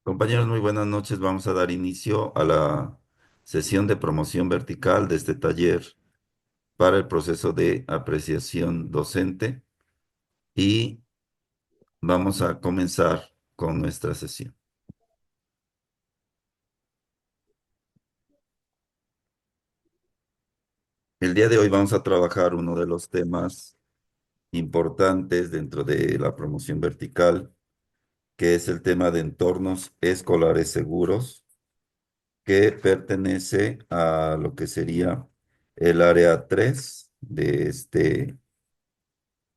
Compañeros, muy buenas noches. Vamos a dar inicio a la sesión de promoción vertical de este taller para el proceso de apreciación docente y vamos a comenzar con nuestra sesión. El día de hoy vamos a trabajar uno de los temas importantes dentro de la promoción vertical, que es el tema de entornos escolares seguros, que pertenece a lo que sería el área 3 de este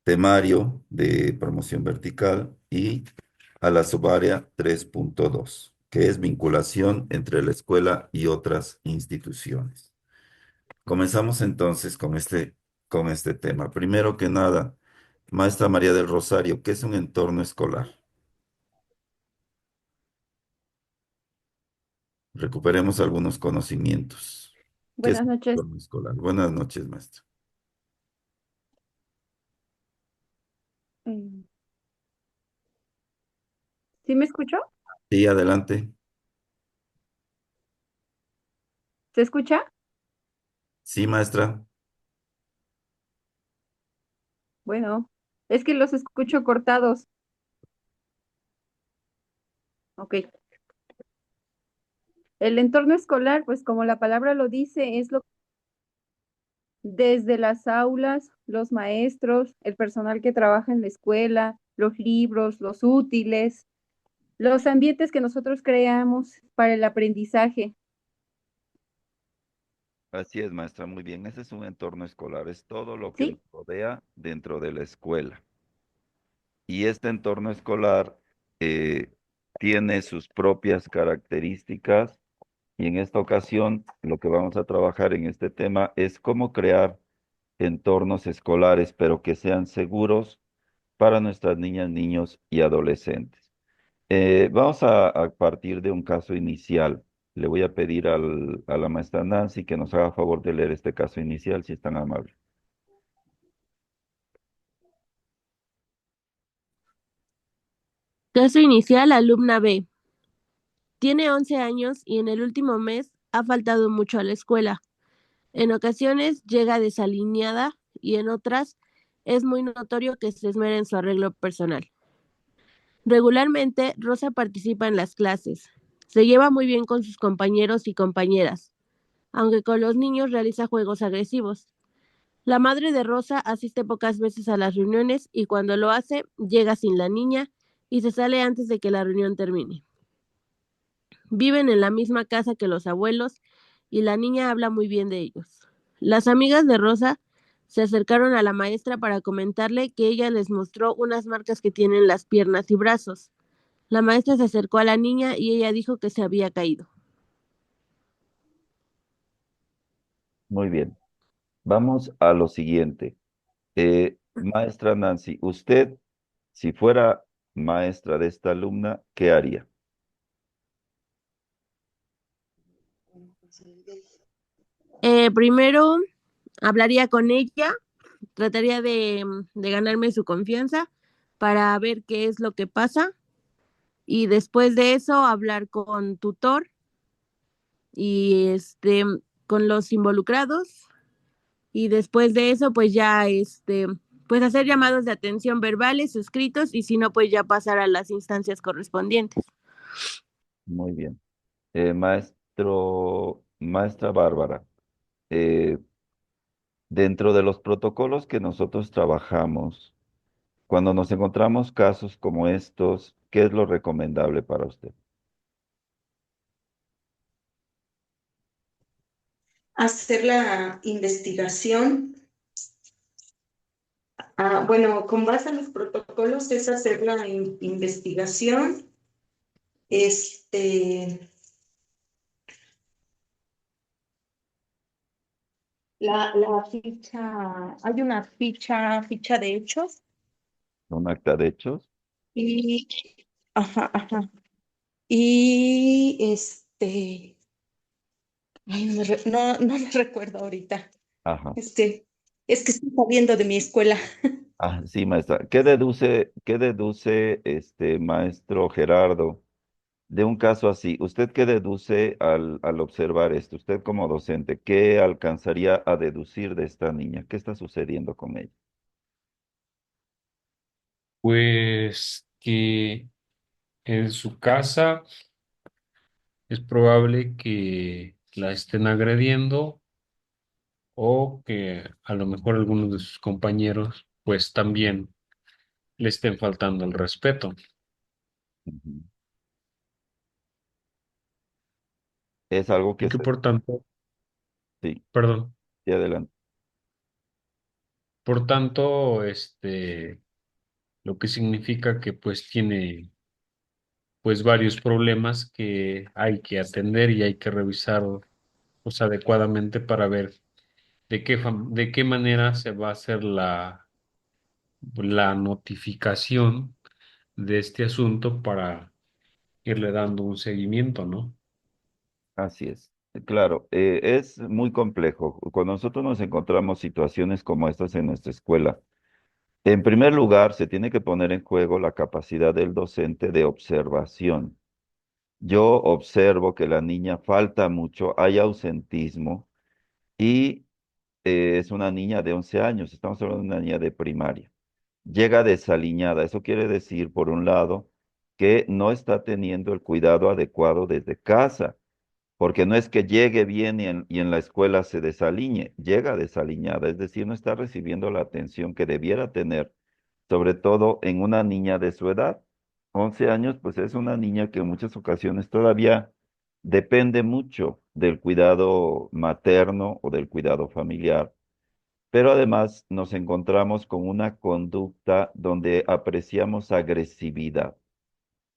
temario de promoción vertical y a la subárea 3.2, que es vinculación entre la escuela y otras instituciones. Comenzamos entonces con este tema. Primero que nada, maestra María del Rosario, ¿qué es un entorno escolar? Recuperemos algunos conocimientos. ¿Qué es Buenas un noches. entorno escolar? Buenas noches, maestra. Mm, ¿Sí me escuchó? Sí, adelante. ¿Se escucha? Sí, maestra. Bueno, es que los escucho cortados. Ok. El entorno escolar, pues como la palabra lo dice, es lo desde las aulas, los maestros, el personal que trabaja en la escuela, los libros, los útiles, los ambientes que nosotros creamos para el aprendizaje. Así es, maestra, muy bien. Ese es un entorno escolar, es todo lo que nos ¿Sí? rodea dentro de la escuela. Y este entorno escolar eh, tiene sus propias características y en esta ocasión lo que vamos a trabajar en este tema es cómo crear entornos escolares, pero que sean seguros para nuestras niñas, niños y adolescentes. Vamos a partir de un caso inicial. Le voy a pedir a la maestra Nancy que nos haga favor de leer este caso inicial, si es tan amable. Caso inicial, alumna B. Tiene 11 años y en el último mes ha faltado mucho a la escuela. En ocasiones llega desalineada y en otras es muy notorio que se esmera en su arreglo personal. Regularmente, Rosa participa en las clases. Se lleva muy bien con sus compañeros y compañeras, aunque con los niños realiza juegos agresivos. La madre de Rosa asiste pocas veces a las reuniones y cuando lo hace, llega sin la niña y se sale antes de que la reunión termine. Viven en la misma casa que los abuelos y la niña habla muy bien de ellos. Las amigas de Rosa se acercaron a la maestra para comentarle que ella les mostró unas marcas que tienen las piernas y brazos. La maestra se acercó a la niña y ella dijo que se había caído. Muy bien. Vamos a lo siguiente. Maestra Nancy, usted, si fuera maestra de esta alumna, ¿qué haría? Primero hablaría con ella, trataría de ganarme su confianza para ver qué es lo que pasa y después de eso hablar con tutor y con los involucrados y después de eso pues ya pues hacer llamados de atención verbales, escritos y si no pues ya pasar a las instancias correspondientes. Muy bien. Maestra Bárbara, eh, dentro de los protocolos que nosotros trabajamos, cuando nos encontramos casos como estos, ¿qué es lo recomendable para usted? Hacer la investigación. Bueno, con base en los protocolos es hacer la investigación. Este, la ficha, hay una ficha de hechos ¿Un acta de hechos? y, ajá. Y ay, no me recuerdo ahorita. Ajá. Este, es que estoy saliendo de mi escuela. Ah, sí, maestra. ¿Qué deduce este maestro Gerardo? de un caso así, ¿usted qué deduce al observar esto? Usted como docente, ¿qué alcanzaría a deducir de esta niña? ¿Qué está sucediendo con ella? Pues que en su casa es probable que la estén agrediendo o que a lo mejor algunos de sus compañeros pues también le estén faltando el respeto. Ujú. Es algo Y que que se... por tanto, Sí, perdón, sí, adelante. por tanto, lo que significa que pues tiene pues varios problemas que hay que atender y hay que revisar pues adecuadamente para ver de qué manera se va a hacer la notificación de este asunto para irle dando un seguimiento, ¿no? Así es. Claro, es muy complejo. Cuando nosotros nos encontramos situaciones como estas en nuestra escuela, en primer lugar, se tiene que poner en juego la capacidad del docente de observación. Yo observo que la niña falta mucho, hay ausentismo y es una niña de 11 años, estamos hablando de una niña de primaria. Llega desaliñada, eso quiere decir, por un lado, que no está teniendo el cuidado adecuado desde casa, porque no es que llegue bien y en la escuela se desaliñe, llega desaliñada, es decir, no está recibiendo la atención que debiera tener, sobre todo en una niña de su edad. 11 años, pues es una niña que en muchas ocasiones todavía depende mucho del cuidado materno o del cuidado familiar, pero además nos encontramos con una conducta donde apreciamos agresividad.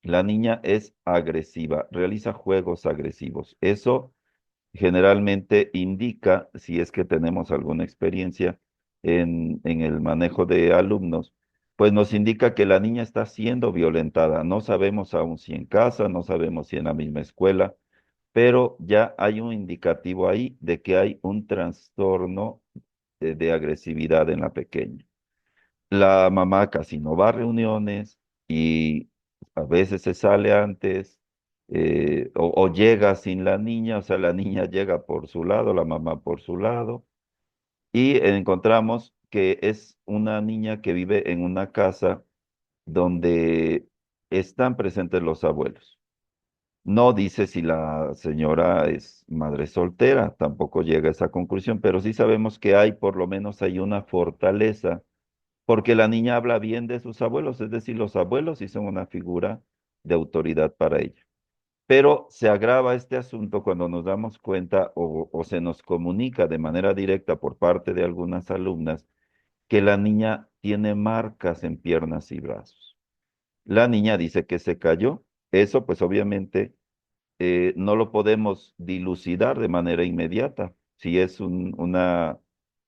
La niña es agresiva, realiza juegos agresivos. Eso generalmente indica, si es que tenemos alguna experiencia en el manejo de alumnos, pues nos indica que la niña está siendo violentada. No sabemos aún si en casa, no sabemos si en la misma escuela, pero ya hay un indicativo ahí de que hay un trastorno de agresividad en la pequeña. La mamá casi no va a reuniones y a veces se sale antes o llega sin la niña, o sea, la niña llega por su lado, la mamá por su lado, y encontramos que es una niña que vive en una casa donde están presentes los abuelos. No dice si la señora es madre soltera, tampoco llega a esa conclusión, pero sí sabemos que hay, por lo menos hay una fortaleza porque la niña habla bien de sus abuelos, es decir, los abuelos sí son una figura de autoridad para ella. Pero se agrava este asunto cuando nos damos cuenta o se nos comunica de manera directa por parte de algunas alumnas que la niña tiene marcas en piernas y brazos. La niña dice que se cayó. Eso pues obviamente no lo podemos dilucidar de manera inmediata, si es una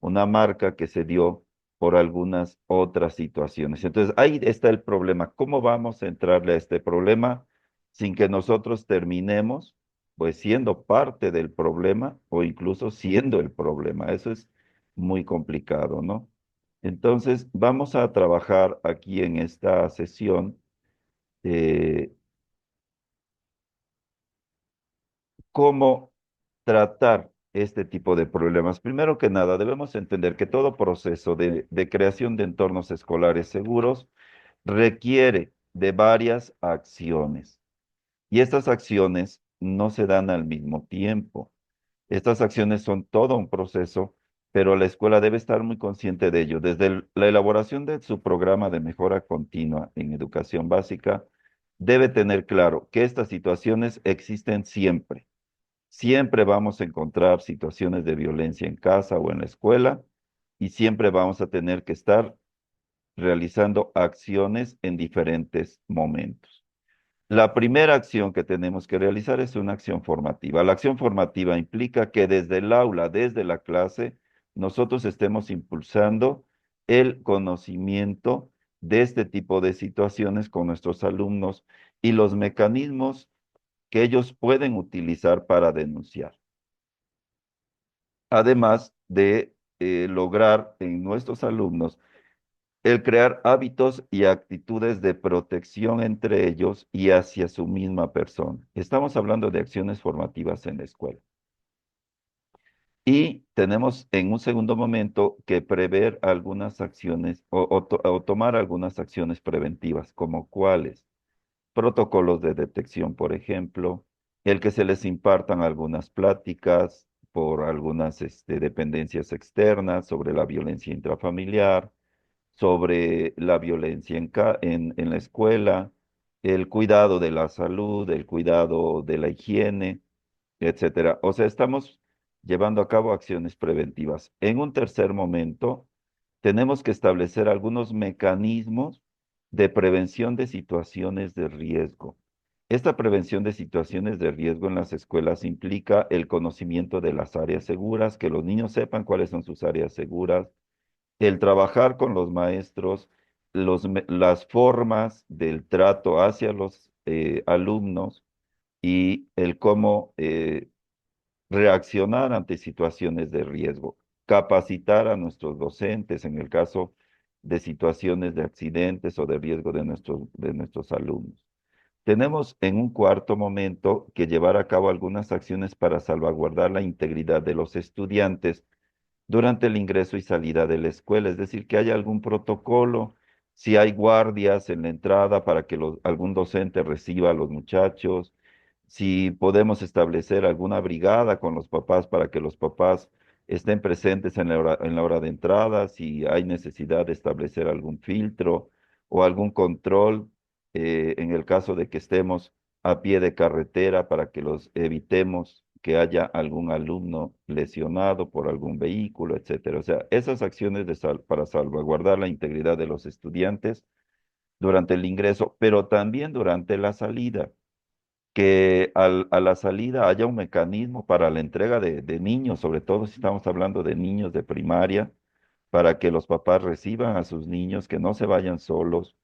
marca que se dio por algunas otras situaciones. Entonces, ahí está el problema. ¿Cómo vamos a entrarle a este problema sin que nosotros terminemos, pues, siendo parte del problema o incluso siendo el problema? Eso es muy complicado, ¿no? Entonces, vamos a trabajar aquí en esta sesión. eh, Cómo tratar este tipo de problemas. Primero que nada, debemos entender que todo proceso de creación de entornos escolares seguros requiere de varias acciones y estas acciones no se dan al mismo tiempo. Estas acciones son todo un proceso, pero la escuela debe estar muy consciente de ello. Desde la elaboración de su programa de mejora continua en educación básica, debe tener claro que estas situaciones existen siempre. Siempre vamos a encontrar situaciones de violencia en casa o en la escuela y siempre vamos a tener que estar realizando acciones en diferentes momentos. La primera acción que tenemos que realizar es una acción formativa. La acción formativa implica que desde el aula, desde la clase, nosotros estemos impulsando el conocimiento de este tipo de situaciones con nuestros alumnos y los mecanismos que ellos pueden utilizar para denunciar. Además de lograr en nuestros alumnos el crear hábitos y actitudes de protección entre ellos y hacia su misma persona. Estamos hablando de acciones formativas en la escuela. Y tenemos en un segundo momento que prever algunas acciones o tomar algunas acciones preventivas, como cuáles. Protocolos de detección, por ejemplo, el que se les impartan algunas pláticas por algunas dependencias externas sobre la violencia intrafamiliar, sobre la violencia en la escuela, el cuidado de la salud, el cuidado de la higiene, etcétera. O sea, estamos llevando a cabo acciones preventivas. En un tercer momento, tenemos que establecer algunos mecanismos de prevención de situaciones de riesgo. Esta prevención de situaciones de riesgo en las escuelas implica el conocimiento de las áreas seguras, que los niños sepan cuáles son sus áreas seguras, el trabajar con los maestros, las formas del trato hacia los alumnos y el cómo reaccionar ante situaciones de riesgo, capacitar a nuestros docentes en el caso de situaciones de accidentes o de riesgo de nuestros alumnos. Tenemos en un cuarto momento que llevar a cabo algunas acciones para salvaguardar la integridad de los estudiantes durante el ingreso y salida de la escuela, es decir, que haya algún protocolo, si hay guardias en la entrada para que algún docente reciba a los muchachos, si podemos establecer alguna brigada con los papás para que los papás estén presentes en la hora de entrada, si hay necesidad de establecer algún filtro o algún control en el caso de que estemos a pie de carretera para que los evitemos que haya algún alumno lesionado por algún vehículo, etcétera. O sea, esas acciones para salvaguardar la integridad de los estudiantes durante el ingreso, pero también durante la salida, que a la salida haya un mecanismo para la entrega de niños, sobre todo si estamos hablando de niños de primaria, para que los papás reciban a sus niños, que no se vayan solos,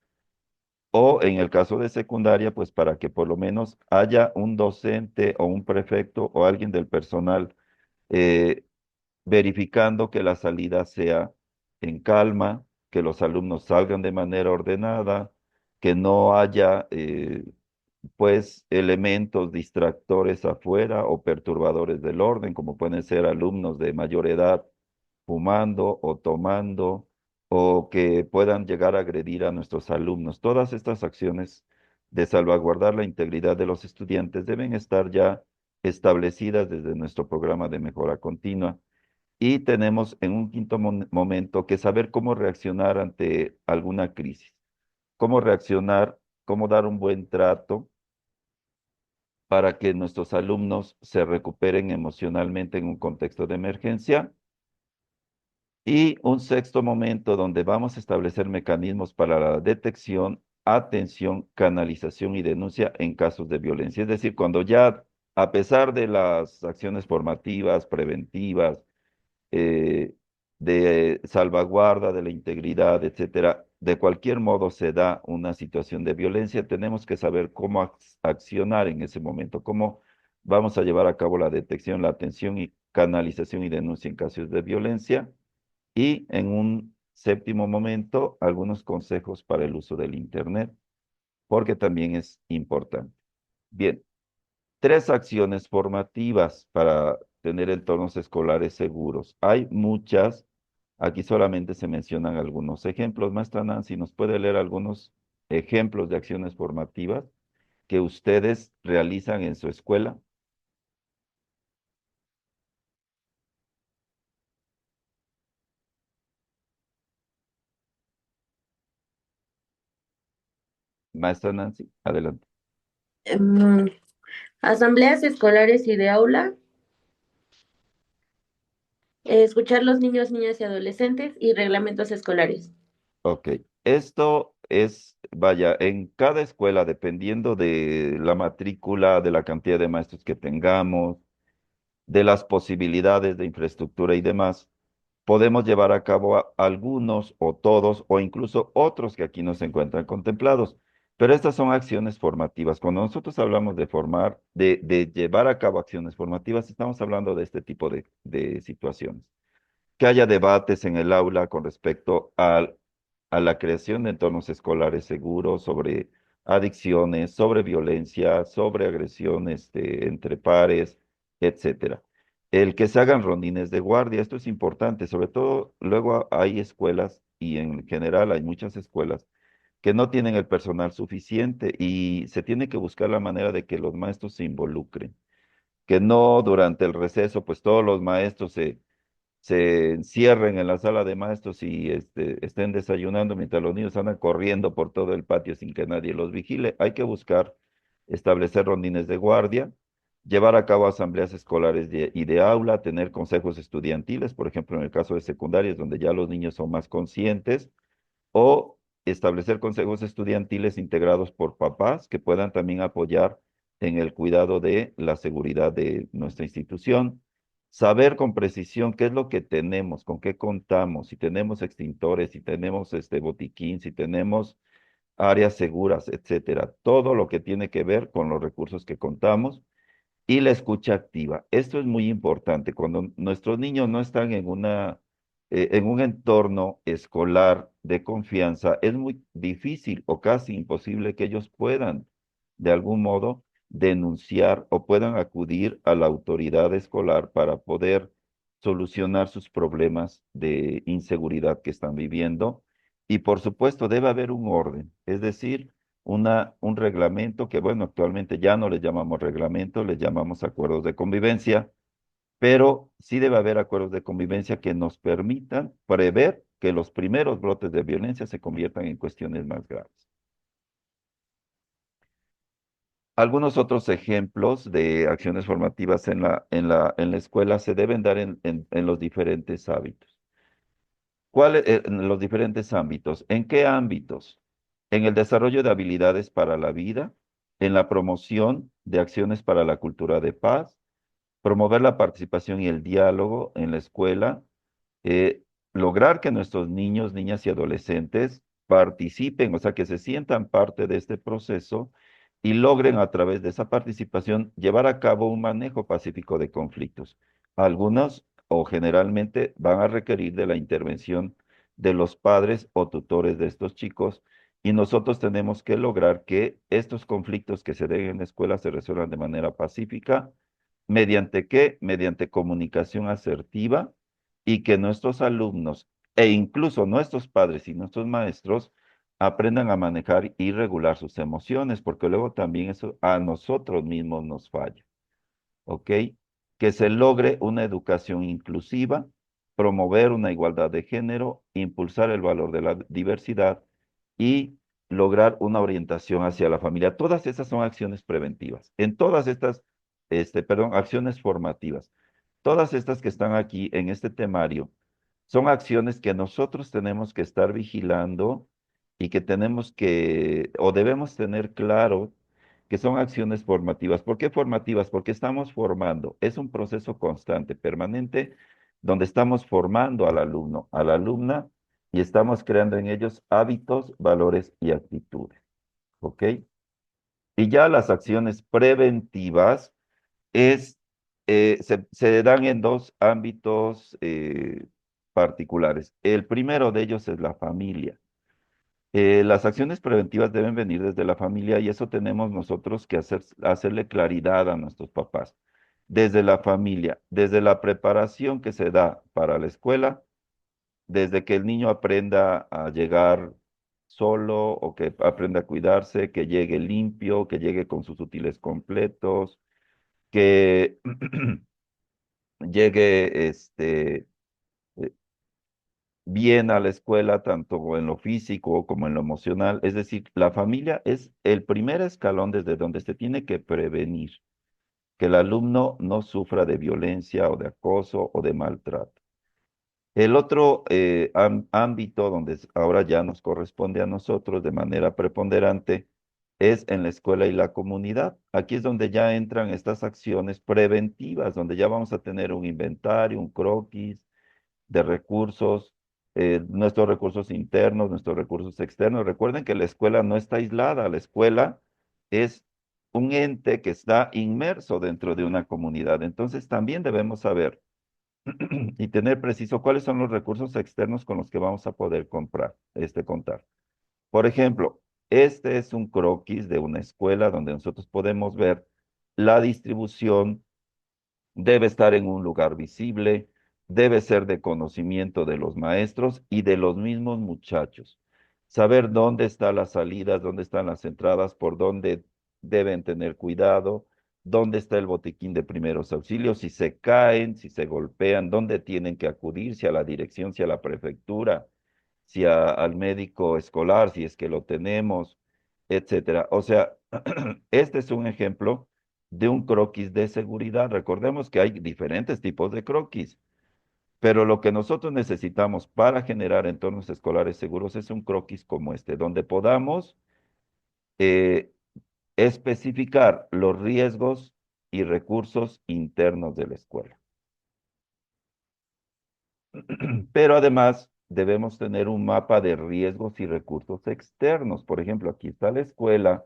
o en el caso de secundaria, pues para que por lo menos haya un docente o un prefecto o alguien del personal eh, verificando que la salida sea en calma, que los alumnos salgan de manera ordenada, que no haya pues elementos distractores afuera o perturbadores del orden, como pueden ser alumnos de mayor edad fumando o tomando o que puedan llegar a agredir a nuestros alumnos. Todas estas acciones de salvaguardar la integridad de los estudiantes deben estar ya establecidas desde nuestro programa de mejora continua. Y tenemos en un quinto momento que saber cómo reaccionar ante alguna crisis, cómo reaccionar, cómo dar un buen trato para que nuestros alumnos se recuperen emocionalmente en un contexto de emergencia. Y un sexto momento donde vamos a establecer mecanismos para la detección, atención, canalización y denuncia en casos de violencia. Es decir, cuando ya, a pesar de las acciones formativas, preventivas, eh, de salvaguarda de la integridad, etcétera, de cualquier modo se da una situación de violencia, tenemos que saber cómo accionar en ese momento, cómo vamos a llevar a cabo la detección, la atención y canalización y denuncia en casos de violencia. Y en un séptimo momento, algunos consejos para el uso del Internet, porque también es importante. Bien, tres acciones formativas para tener entornos escolares seguros. Hay muchas, aquí solamente se mencionan algunos ejemplos. Maestra Nancy, ¿nos puede leer algunos ejemplos de acciones formativas que ustedes realizan en su escuela? Maestra Nancy, adelante. Em, Asambleas escolares y de aula, escuchar los niños, niñas y adolescentes y reglamentos escolares. Ok, esto es, vaya, en cada escuela, dependiendo de la matrícula, de la cantidad de maestros que tengamos, de las posibilidades de infraestructura y demás, podemos llevar a cabo algunos o todos o incluso otros que aquí no se encuentran contemplados. Pero estas son acciones formativas. Cuando nosotros hablamos de formar, de llevar a cabo acciones formativas, estamos hablando de este tipo de situaciones. Que haya debates en el aula con respecto a la creación de entornos escolares seguros, sobre adicciones, sobre violencia, sobre agresiones entre pares, etcétera. El que se hagan rondines de guardia, esto es importante, sobre todo luego hay escuelas y en general hay muchas escuelas que no tienen el personal suficiente y se tiene que buscar la manera de que los maestros se involucren, que no durante el receso, pues todos los maestros se encierren en la sala de maestros y estén desayunando mientras los niños andan corriendo por todo el patio sin que nadie los vigile. Hay que buscar establecer rondines de guardia, llevar a cabo asambleas escolares y de aula, tener consejos estudiantiles, por ejemplo, en el caso de secundarias, donde ya los niños son más conscientes, o establecer consejos estudiantiles integrados por papás que puedan también apoyar en el cuidado de la seguridad de nuestra institución. Saber con precisión qué es lo que tenemos, con qué contamos, si tenemos extintores, si tenemos este botiquín, si tenemos áreas seguras, etcétera. Todo lo que tiene que ver con los recursos que contamos y la escucha activa. Esto es muy importante. Cuando nuestros niños no están en un entorno escolar de confianza, es muy difícil o casi imposible que ellos puedan, de algún modo, denunciar o puedan acudir a la autoridad escolar para poder solucionar sus problemas de inseguridad que están viviendo. Y por supuesto, debe haber un orden, es decir, un reglamento que, bueno, actualmente ya no le llamamos reglamento, le llamamos acuerdos de convivencia, pero sí debe haber acuerdos de convivencia que nos permitan prever que los primeros brotes de violencia se conviertan en cuestiones más graves. Algunos otros ejemplos de acciones formativas en la escuela se deben dar en los diferentes hábitos. En los diferentes ámbitos? ¿En qué ámbitos? En el desarrollo de habilidades para la vida, en la promoción de acciones para la cultura de paz, promover la participación y el diálogo en la escuela, eh, lograr que nuestros niños, niñas y adolescentes participen, o sea, que se sientan parte de este proceso y logren a través de esa participación llevar a cabo un manejo pacífico de conflictos. Algunos o generalmente van a requerir de la intervención de los padres o tutores de estos chicos y nosotros tenemos que lograr que estos conflictos que se den en la escuela se resuelvan de manera pacífica. ¿Mediante qué? Mediante comunicación asertiva y que nuestros alumnos e incluso nuestros padres y nuestros maestros aprendan a manejar y regular sus emociones, porque luego también eso a nosotros mismos nos falla, ¿ok? Que se logre una educación inclusiva, promover una igualdad de género, impulsar el valor de la diversidad y lograr una orientación hacia la familia. Todas esas son acciones preventivas. En todas estas, acciones formativas. Todas estas que están aquí en este temario son acciones que nosotros tenemos que estar vigilando y que tenemos que, o debemos tener claro que son acciones formativas. ¿Por qué formativas? Porque estamos formando. Es un proceso constante, permanente, donde estamos formando al alumno, a la alumna, y estamos creando en ellos hábitos, valores y actitudes. ¿Ok? Y ya las acciones preventivas se dan en dos ámbitos particulares. El primero de ellos es la familia. Las acciones preventivas deben venir desde la familia y eso tenemos nosotros que hacerle claridad a nuestros papás. Desde la familia, desde la preparación que se da para la escuela, desde que el niño aprenda a llegar solo o que aprenda a cuidarse, que llegue limpio, que llegue con sus útiles completos, que llegue eh, bien a la escuela, tanto en lo físico como en lo emocional. Es decir, la familia es el primer escalón desde donde se tiene que prevenir que el alumno no sufra de violencia o de acoso o de maltrato. El otro ámbito donde ahora ya nos corresponde a nosotros de manera preponderante es en la escuela y la comunidad. Aquí es donde ya entran estas acciones preventivas, donde ya vamos a tener un inventario, un croquis de recursos, nuestros recursos internos, nuestros recursos externos. Recuerden que la escuela no está aislada, la escuela es un ente que está inmerso dentro de una comunidad. Entonces también debemos saber y tener preciso cuáles son los recursos externos con los que vamos a poder contar. Por ejemplo, este es un croquis de una escuela donde nosotros podemos ver la distribución. Debe estar en un lugar visible, debe ser de conocimiento de los maestros y de los mismos muchachos. Saber dónde están las salidas, dónde están las entradas, por dónde deben tener cuidado, dónde está el botiquín de primeros auxilios, si se caen, si se golpean, dónde tienen que acudir, si a la dirección, si a la prefectura, si al médico escolar, si es que lo tenemos, etcétera. O sea, este es un ejemplo de un croquis de seguridad. Recordemos que hay diferentes tipos de croquis, pero lo que nosotros necesitamos para generar entornos escolares seguros es un croquis como este, donde podamos eh, especificar los riesgos y recursos internos de la escuela. Pero además debemos tener un mapa de riesgos y recursos externos. Por ejemplo, aquí está la escuela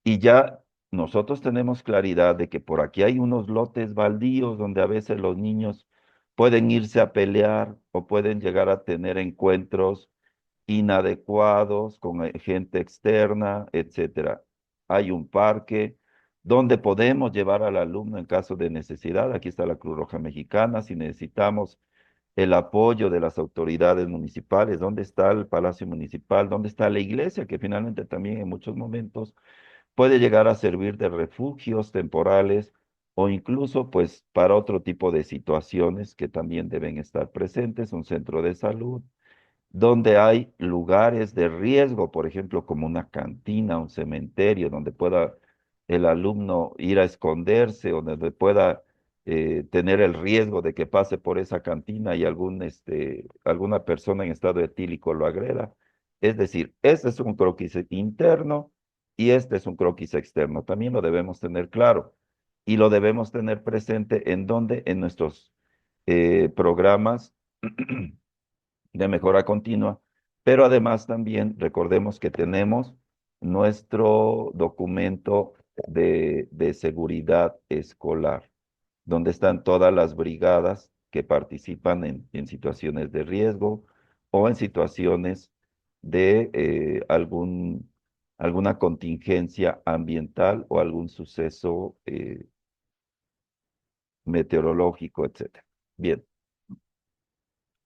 y ya nosotros tenemos claridad de que por aquí hay unos lotes baldíos donde a veces los niños pueden irse a pelear o pueden llegar a tener encuentros inadecuados con gente externa, etcétera. Hay un parque donde podemos llevar al alumno en caso de necesidad. Aquí está la Cruz Roja Mexicana. Si necesitamos el apoyo de las autoridades municipales, dónde está el Palacio Municipal, dónde está la iglesia, que finalmente también en muchos momentos puede llegar a servir de refugios temporales o incluso pues para otro tipo de situaciones que también deben estar presentes, un centro de salud, donde hay lugares de riesgo, por ejemplo, como una cantina, un cementerio, donde pueda el alumno ir a esconderse o donde pueda tener el riesgo de que pase por esa cantina y alguna persona en estado etílico lo agreda. Es decir, este es un croquis interno y este es un croquis externo. También lo debemos tener claro y lo debemos tener presente en donde en nuestros programas de mejora continua, pero además también recordemos que tenemos nuestro documento de seguridad escolar, donde están todas las brigadas que participan en situaciones de riesgo o en situaciones de alguna contingencia ambiental o algún suceso meteorológico, etcétera. Bien.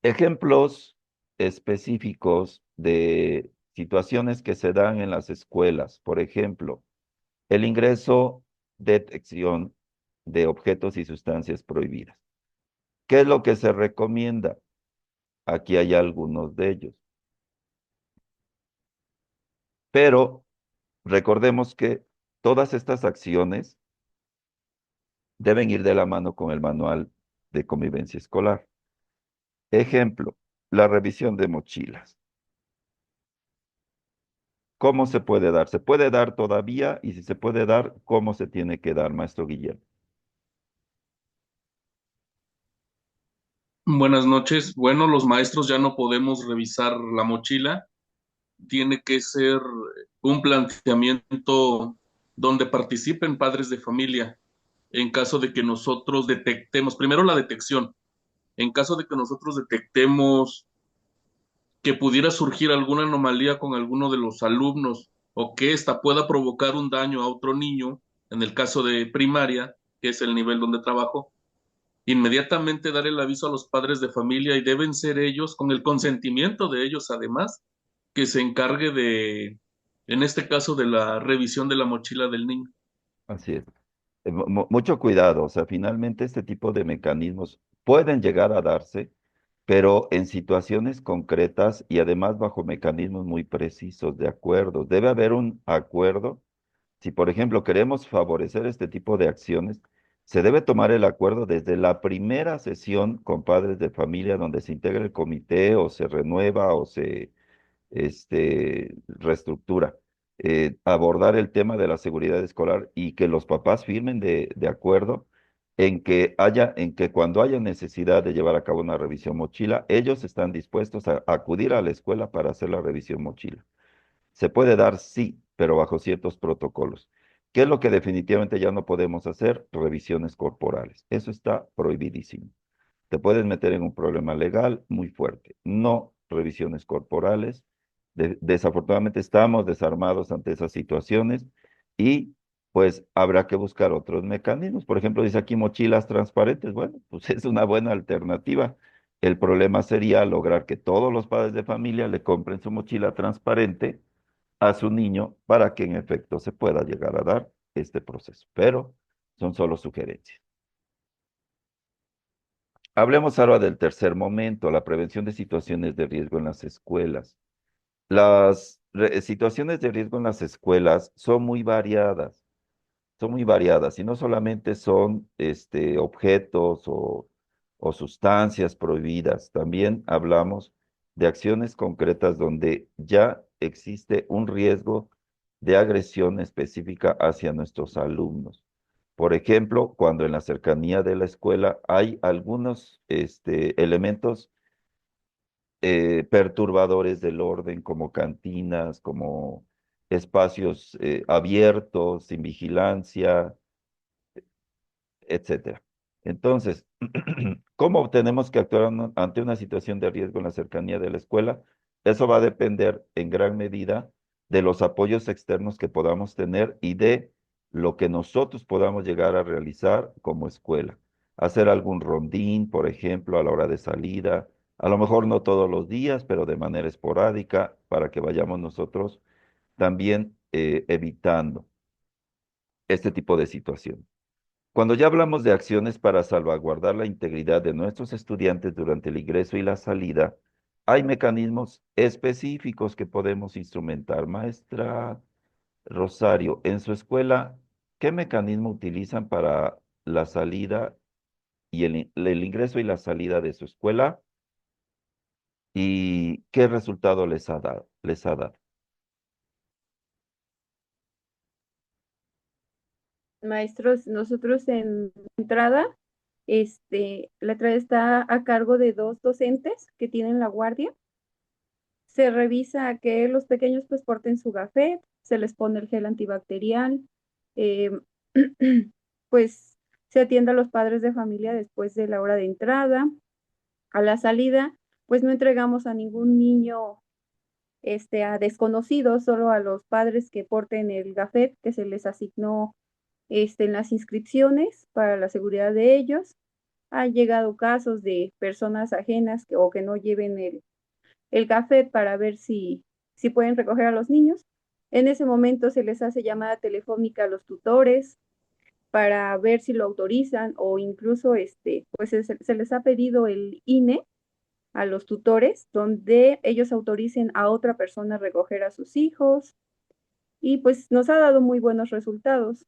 Ejemplos específicos de situaciones que se dan en las escuelas. Por ejemplo, el ingreso, detección de objetos y sustancias prohibidas. ¿Qué es lo que se recomienda? Aquí hay algunos de ellos. Pero recordemos que todas estas acciones deben ir de la mano con el manual de convivencia escolar. Ejemplo, la revisión de mochilas. ¿Cómo se puede dar? ¿Se puede dar todavía? Y si se puede dar, ¿cómo se tiene que dar, maestro Guillermo? Buenas noches. Bueno, los maestros ya no podemos revisar la mochila. Tiene que ser un planteamiento donde participen padres de familia. En caso de que nosotros detectemos, primero la detección, en caso de que nosotros detectemos que pudiera surgir alguna anomalía con alguno de los alumnos o que ésta pueda provocar un daño a otro niño, en el caso de primaria, que es el nivel donde trabajo, inmediatamente dar el aviso a los padres de familia y deben ser ellos, con el consentimiento de ellos además, que se encargue de, en este caso, de la revisión de la mochila del niño. Así es. Mucho cuidado, o sea, finalmente este tipo de mecanismos pueden llegar a darse, pero en situaciones concretas y además bajo mecanismos muy precisos de acuerdos. Debe haber un acuerdo. Si, por ejemplo, queremos favorecer este tipo de acciones, se debe tomar el acuerdo desde la primera sesión con padres de familia donde se integra el comité o se renueva o se reestructura. Abordar el tema de la seguridad escolar y que los papás firmen de acuerdo en que cuando haya necesidad de llevar a cabo una revisión mochila, ellos están dispuestos a acudir a la escuela para hacer la revisión mochila. Se puede dar, sí, pero bajo ciertos protocolos. ¿Qué es lo que definitivamente ya no podemos hacer? Revisiones corporales. Eso está prohibidísimo. te puedes meter en un problema legal muy fuerte. No revisiones corporales. Desafortunadamente estamos desarmados ante esas situaciones y pues habrá que buscar otros mecanismos. Por ejemplo, dice aquí mochilas transparentes. Bueno, pues es una buena alternativa. El problema sería lograr que todos los padres de familia le compren su mochila transparente a su niño para que en efecto se pueda llegar a dar este proceso. Pero son solo sugerencias. Hablemos ahora del tercer momento, la prevención de situaciones de riesgo en las escuelas. Las situaciones de riesgo en las escuelas son muy variadas y no solamente son objetos o sustancias prohibidas, también hablamos de acciones concretas donde ya existe un riesgo de agresión específica hacia nuestros alumnos. Por ejemplo, cuando en la cercanía de la escuela hay algunos elementos perturbadores del orden, como cantinas, como espacios abiertos, sin vigilancia, etcétera. Entonces, ¿cómo tenemos que actuar ante una situación de riesgo en la cercanía de la escuela? Eso va a depender en gran medida de los apoyos externos que podamos tener y de lo que nosotros podamos llegar a realizar como escuela. Hacer algún rondín, por ejemplo, a la hora de salida, a lo mejor no todos los días, pero de manera esporádica, para que vayamos nosotros también evitando este tipo de situación. Cuando ya hablamos de acciones para salvaguardar la integridad de nuestros estudiantes durante el ingreso y la salida, hay mecanismos específicos que podemos instrumentar. Maestra Rosario, en su escuela, ¿qué mecanismo utilizan para la salida y el ingreso y la salida de su escuela? ¿Y qué resultado les ha dado? Maestros, nosotros en entrada, la entrada está a cargo de dos docentes que tienen la guardia. Se revisa que los pequeños pues porten su gafet, se les pone el gel antibacterial, eh, pues se atiende a los padres de familia después de la hora de entrada. A la salida, pues no entregamos a ningún niño a desconocidos, solo a los padres que porten el gafet que se les asignó en las inscripciones para la seguridad de ellos. Han llegado casos de personas ajenas o que no lleven el gafet para ver si pueden recoger a los niños. En ese momento se les hace llamada telefónica a los tutores para ver si lo autorizan o incluso pues se les ha pedido el INE a los tutores donde ellos autoricen a otra persona a recoger a sus hijos y pues nos ha dado muy buenos resultados.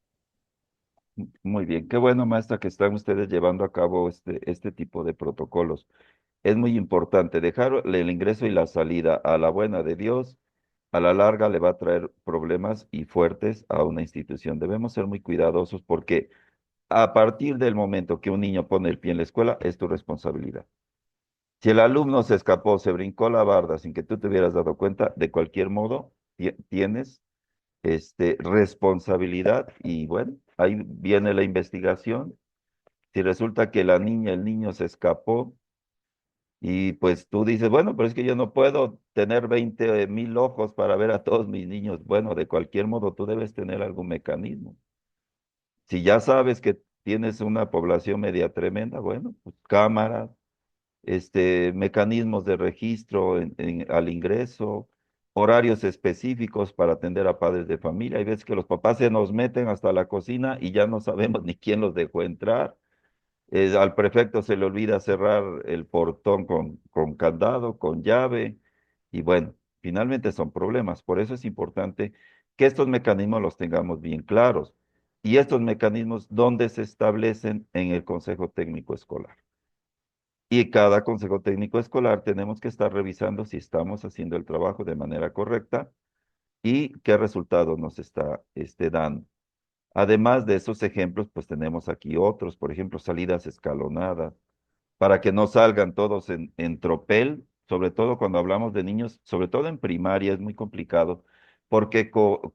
Muy bien, qué bueno, maestra, que están ustedes llevando a cabo este tipo de protocolos. Es muy importante dejar el ingreso y la salida a la buena de Dios. A la larga le va a traer problemas y fuertes a una institución. Debemos ser muy cuidadosos porque a partir del momento que un niño pone el pie en la escuela, es tu responsabilidad. Si el alumno se escapó, se brincó la barda sin que tú te hubieras dado cuenta, de cualquier modo, tienes responsabilidad y bueno, ahí viene la investigación. Si resulta que la niña, el niño se escapó y pues tú dices, bueno, pero es que yo no puedo tener 20,000 ojos para ver a todos mis niños. Bueno, de cualquier modo, tú debes tener algún mecanismo. Si ya sabes que tienes una población media tremenda, bueno, pues cámaras, mecanismos de registro al ingreso, horarios específicos para atender a padres de familia. Hay veces que los papás se nos meten hasta la cocina y ya no sabemos ni quién los dejó entrar. Al prefecto se le olvida cerrar el portón con candado, con llave, y bueno, finalmente son problemas. Por eso es importante que estos mecanismos los tengamos bien claros. Y estos mecanismos, ¿dónde se establecen? En el Consejo Técnico Escolar. Y cada consejo técnico escolar tenemos que estar revisando si estamos haciendo el trabajo de manera correcta y qué resultado nos está dando. Además de esos ejemplos, pues tenemos aquí otros, por ejemplo, salidas escalonadas, para que no salgan todos en tropel, sobre todo cuando hablamos de niños, sobre todo en primaria es muy complicado, porque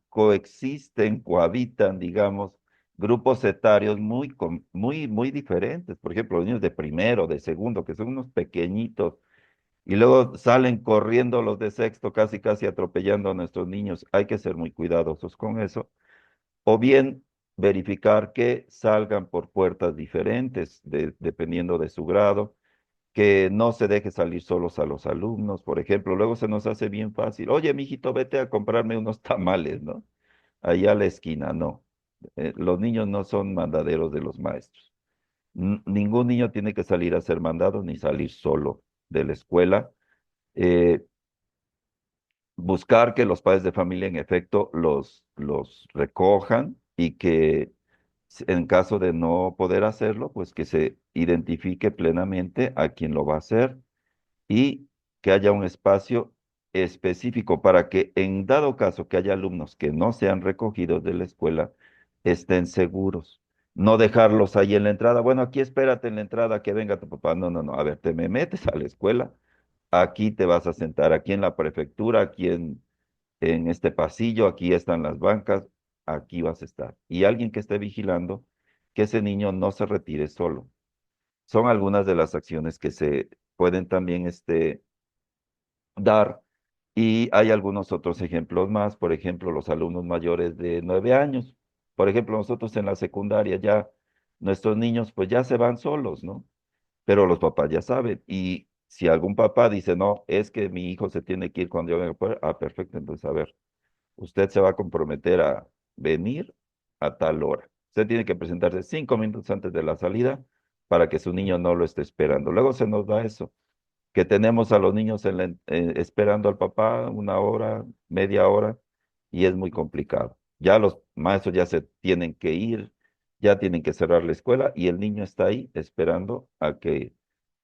coexisten, cohabitan, digamos, grupos etarios muy diferentes. Por ejemplo, los niños de primero, de segundo, que son unos pequeñitos, y luego salen corriendo los de sexto, casi casi atropellando a nuestros niños. Hay que ser muy cuidadosos con eso. O bien verificar que salgan por puertas diferentes, dependiendo de su grado, que no se deje salir solos a los alumnos, por ejemplo. Luego se nos hace bien fácil. Oye, mijito, vete a comprarme unos tamales, ¿no? Allá a la esquina, no. Los niños no son mandaderos de los maestros. Ningún niño tiene que salir a ser mandado ni salir solo de la escuela. Eh, Buscar que los padres de familia en efecto los recojan y que en caso de no poder hacerlo, pues que se identifique plenamente a quien lo va a hacer y que haya un espacio específico para que en dado caso que haya alumnos que no sean recogidos de la escuela, estén seguros. No dejarlos ahí en la entrada. Bueno, aquí espérate en la entrada que venga tu papá. No, no, no. A ver, te me metes a la escuela. Aquí te vas a sentar, aquí en la prefectura, aquí en este pasillo, aquí están las bancas, aquí vas a estar. Y alguien que esté vigilando que ese niño no se retire solo. Son algunas de las acciones que se pueden también dar. Y hay algunos otros ejemplos más, por ejemplo, los alumnos mayores de 9 años. Por ejemplo, nosotros en la secundaria ya, nuestros niños pues ya se van solos, ¿no? Pero los papás ya saben. Y si algún papá dice, no, es que mi hijo se tiene que ir cuando yo venga, pues, ah, perfecto, entonces a ver, usted se va a comprometer a venir a tal hora. Usted tiene que presentarse 5 minutos antes de la salida para que su niño no lo esté esperando. Luego se nos da eso, que tenemos a los niños esperando al papá una hora, media hora, y es muy complicado. Ya los maestros ya se tienen que ir, ya tienen que cerrar la escuela y el niño está ahí esperando a que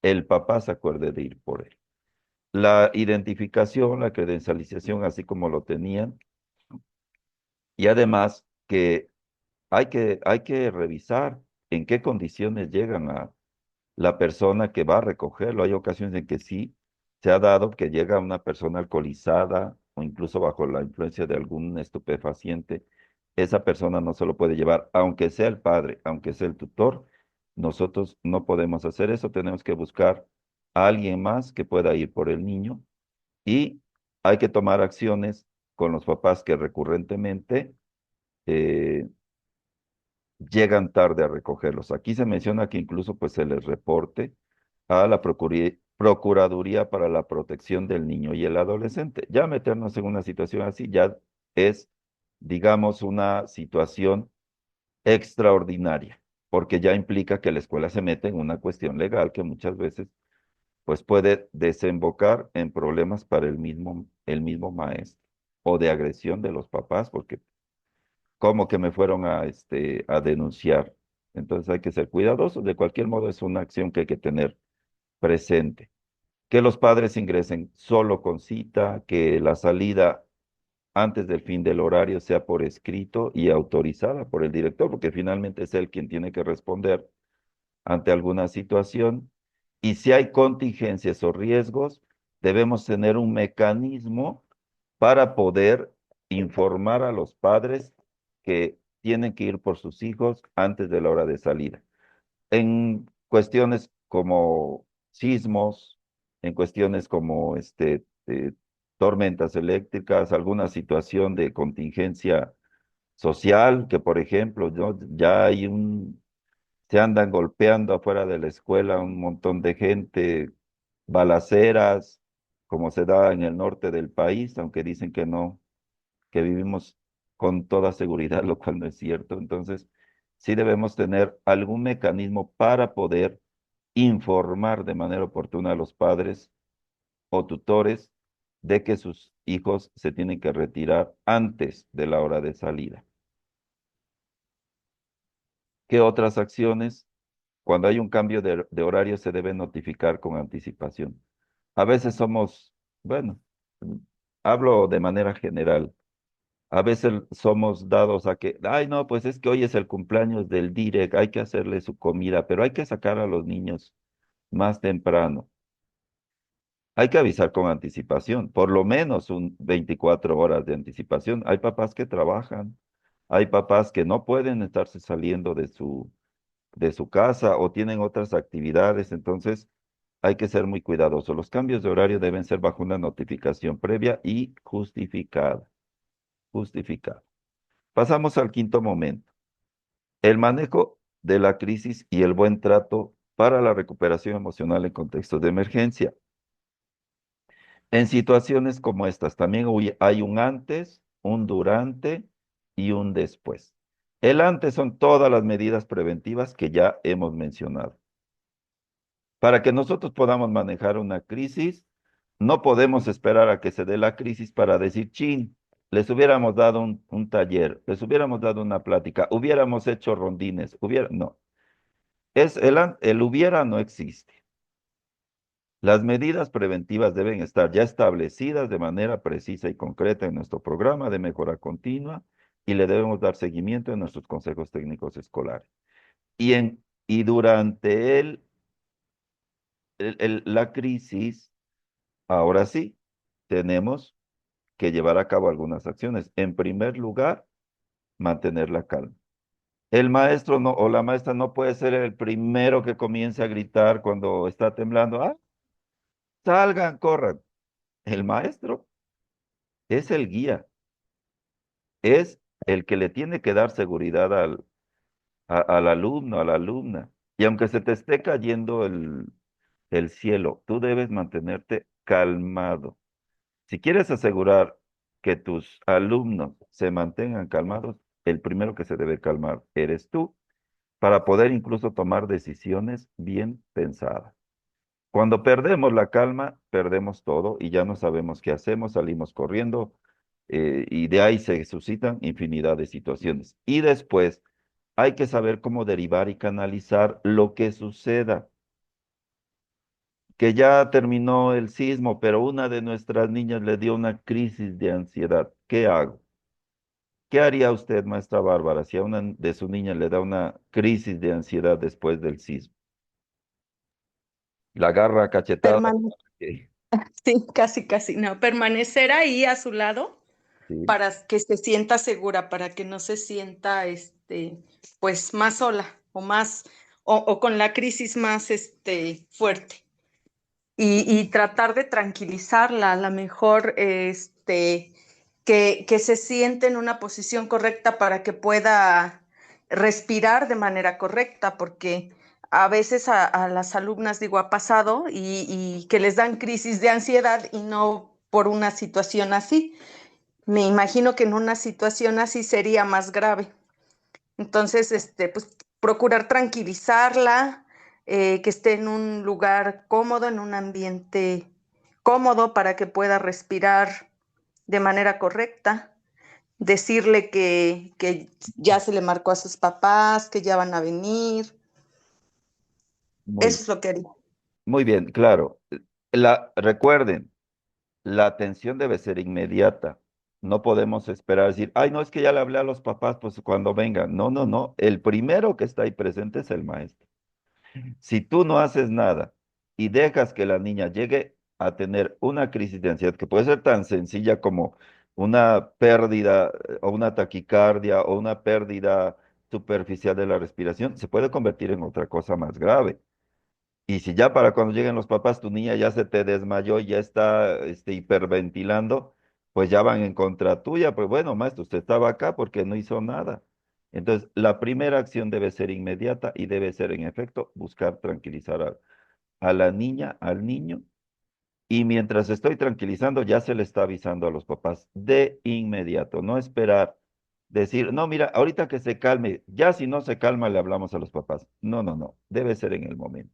el papá se acuerde de ir por él. La identificación, la credencialización, así como lo tenían, y además que hay que revisar en qué condiciones llegan a la persona que va a recogerlo. Hay ocasiones en que sí se ha dado que llega una persona alcoholizada o incluso bajo la influencia de algún estupefaciente. Esa persona no se lo puede llevar, aunque sea el padre, aunque sea el tutor. Nosotros no podemos hacer eso, tenemos que buscar a alguien más que pueda ir por el niño y hay que tomar acciones con los papás que recurrentemente eh, llegan tarde a recogerlos. Aquí se menciona que incluso pues se les reporte a la Procuraduría para la Protección del Niño y el Adolescente. Ya meternos en una situación así ya es, digamos, una situación extraordinaria, porque ya implica que la escuela se mete en una cuestión legal que muchas veces pues puede desembocar en problemas para el mismo maestro o de agresión de los papás, porque como que me fueron a denunciar. Entonces hay que ser cuidadosos. De cualquier modo, es una acción que hay que tener presente. Que los padres ingresen solo con cita, que la salida antes del fin del horario sea por escrito y autorizada por el director, porque finalmente es él quien tiene que responder ante alguna situación. Y si hay contingencias o riesgos, debemos tener un mecanismo para poder informar a los padres que tienen que ir por sus hijos antes de la hora de salida. En cuestiones como sismos, en cuestiones como tormentas eléctricas, alguna situación de contingencia social, que por ejemplo, ¿no? Ya hay se andan golpeando afuera de la escuela un montón de gente, balaceras, como se da en el norte del país, aunque dicen que no, que vivimos con toda seguridad, lo cual no es cierto. Entonces, sí debemos tener algún mecanismo para poder informar de manera oportuna a los padres o tutores de que sus hijos se tienen que retirar antes de la hora de salida. ¿Qué otras acciones? Cuando hay un cambio de horario se debe notificar con anticipación. A veces somos, bueno, mm, hablo de manera general. A veces somos dados a que, ay, no, pues es que hoy es el cumpleaños del Direct, hay que hacerle su comida, pero hay que sacar a los niños más temprano. Hay que avisar con anticipación, por lo menos un 24 horas de anticipación. Hay papás que trabajan, Hay papás que no pueden estarse saliendo de su casa o tienen otras actividades, entonces hay que ser muy cuidadosos. Los cambios de horario deben ser bajo una notificación previa y justificada. Justificada. Pasamos al quinto momento. El manejo de la crisis y el buen trato para la recuperación emocional en contextos de emergencia. En situaciones como estas, también hay un antes, un durante y un después. El antes son todas las medidas preventivas que ya hemos mencionado. Para que nosotros podamos manejar una crisis, no podemos esperar a que se dé la crisis para decir, chin, les hubiéramos dado un taller, les hubiéramos dado una plática, hubiéramos hecho rondines, no. El hubiera no existe. Las medidas preventivas deben estar ya establecidas de manera precisa y concreta en nuestro programa de mejora continua y le debemos dar seguimiento en nuestros consejos técnicos escolares. Y durante la crisis, ahora sí, tenemos que llevar a cabo algunas acciones. En primer lugar, mantener la calma. El maestro no, o la maestra no puede ser el primero que comience a gritar cuando está temblando. Ah, salgan, corran. El maestro es el guía, es el que le tiene que dar seguridad al alumno, a la alumna. Y aunque se te esté cayendo el cielo, tú debes mantenerte calmado. Si quieres asegurar que tus alumnos se mantengan calmados, el primero que se debe calmar eres tú, para poder incluso tomar decisiones bien pensadas. Cuando perdemos la calma, perdemos todo y ya no sabemos qué hacemos, salimos corriendo y de ahí se suscitan infinidad de situaciones. Y después hay que saber cómo derivar y canalizar lo que suceda. Que ya terminó el sismo, pero una de nuestras niñas le dio una crisis de ansiedad. ¿Qué hago? ¿Qué haría usted, maestra Bárbara, si a una de sus niñas le da una crisis de ansiedad después del sismo? La agarra a cachetada. Permane- Sí, sí, casi, casi, no. Permanecer ahí a su lado sí. para que se sienta segura, para que no se sienta, pues, más sola o más, o con la crisis más, fuerte. Y tratar de tranquilizarla, a lo mejor, que se siente en una posición correcta para que pueda respirar de manera correcta, porque a veces a las alumnas, digo, ha pasado y que les dan crisis de ansiedad y no por una situación así. Me imagino que en una situación así sería más grave. Entonces, pues procurar tranquilizarla, que esté en un lugar cómodo, en un ambiente cómodo para que pueda respirar de manera correcta. Decirle que ya se le marcó a sus papás, que ya van a venir. Muy, Eso es lo que haría. muy bien, claro. Recuerden, la atención debe ser inmediata. No podemos esperar decir, ay, no, es que ya le hablé a los papás, pues cuando vengan. No, no, no. El primero que está ahí presente es el maestro. Si tú no haces nada y dejas que la niña llegue a tener una crisis de ansiedad, que puede ser tan sencilla como una pérdida o una taquicardia o una pérdida superficial de la respiración, se puede convertir en otra cosa más grave. Y si ya para cuando lleguen los papás tu niña ya se te desmayó, ya está hiperventilando, pues ya van en contra tuya. Pues bueno, maestro, usted estaba acá porque no hizo nada. Entonces, la primera acción debe ser inmediata y debe ser, en efecto, buscar tranquilizar a la niña, al niño. Y mientras estoy tranquilizando, ya se le está avisando a los papás de inmediato, no esperar, decir, no, mira, ahorita que se calme, ya si no se calma, le hablamos a los papás. No, no, no, debe ser en el momento.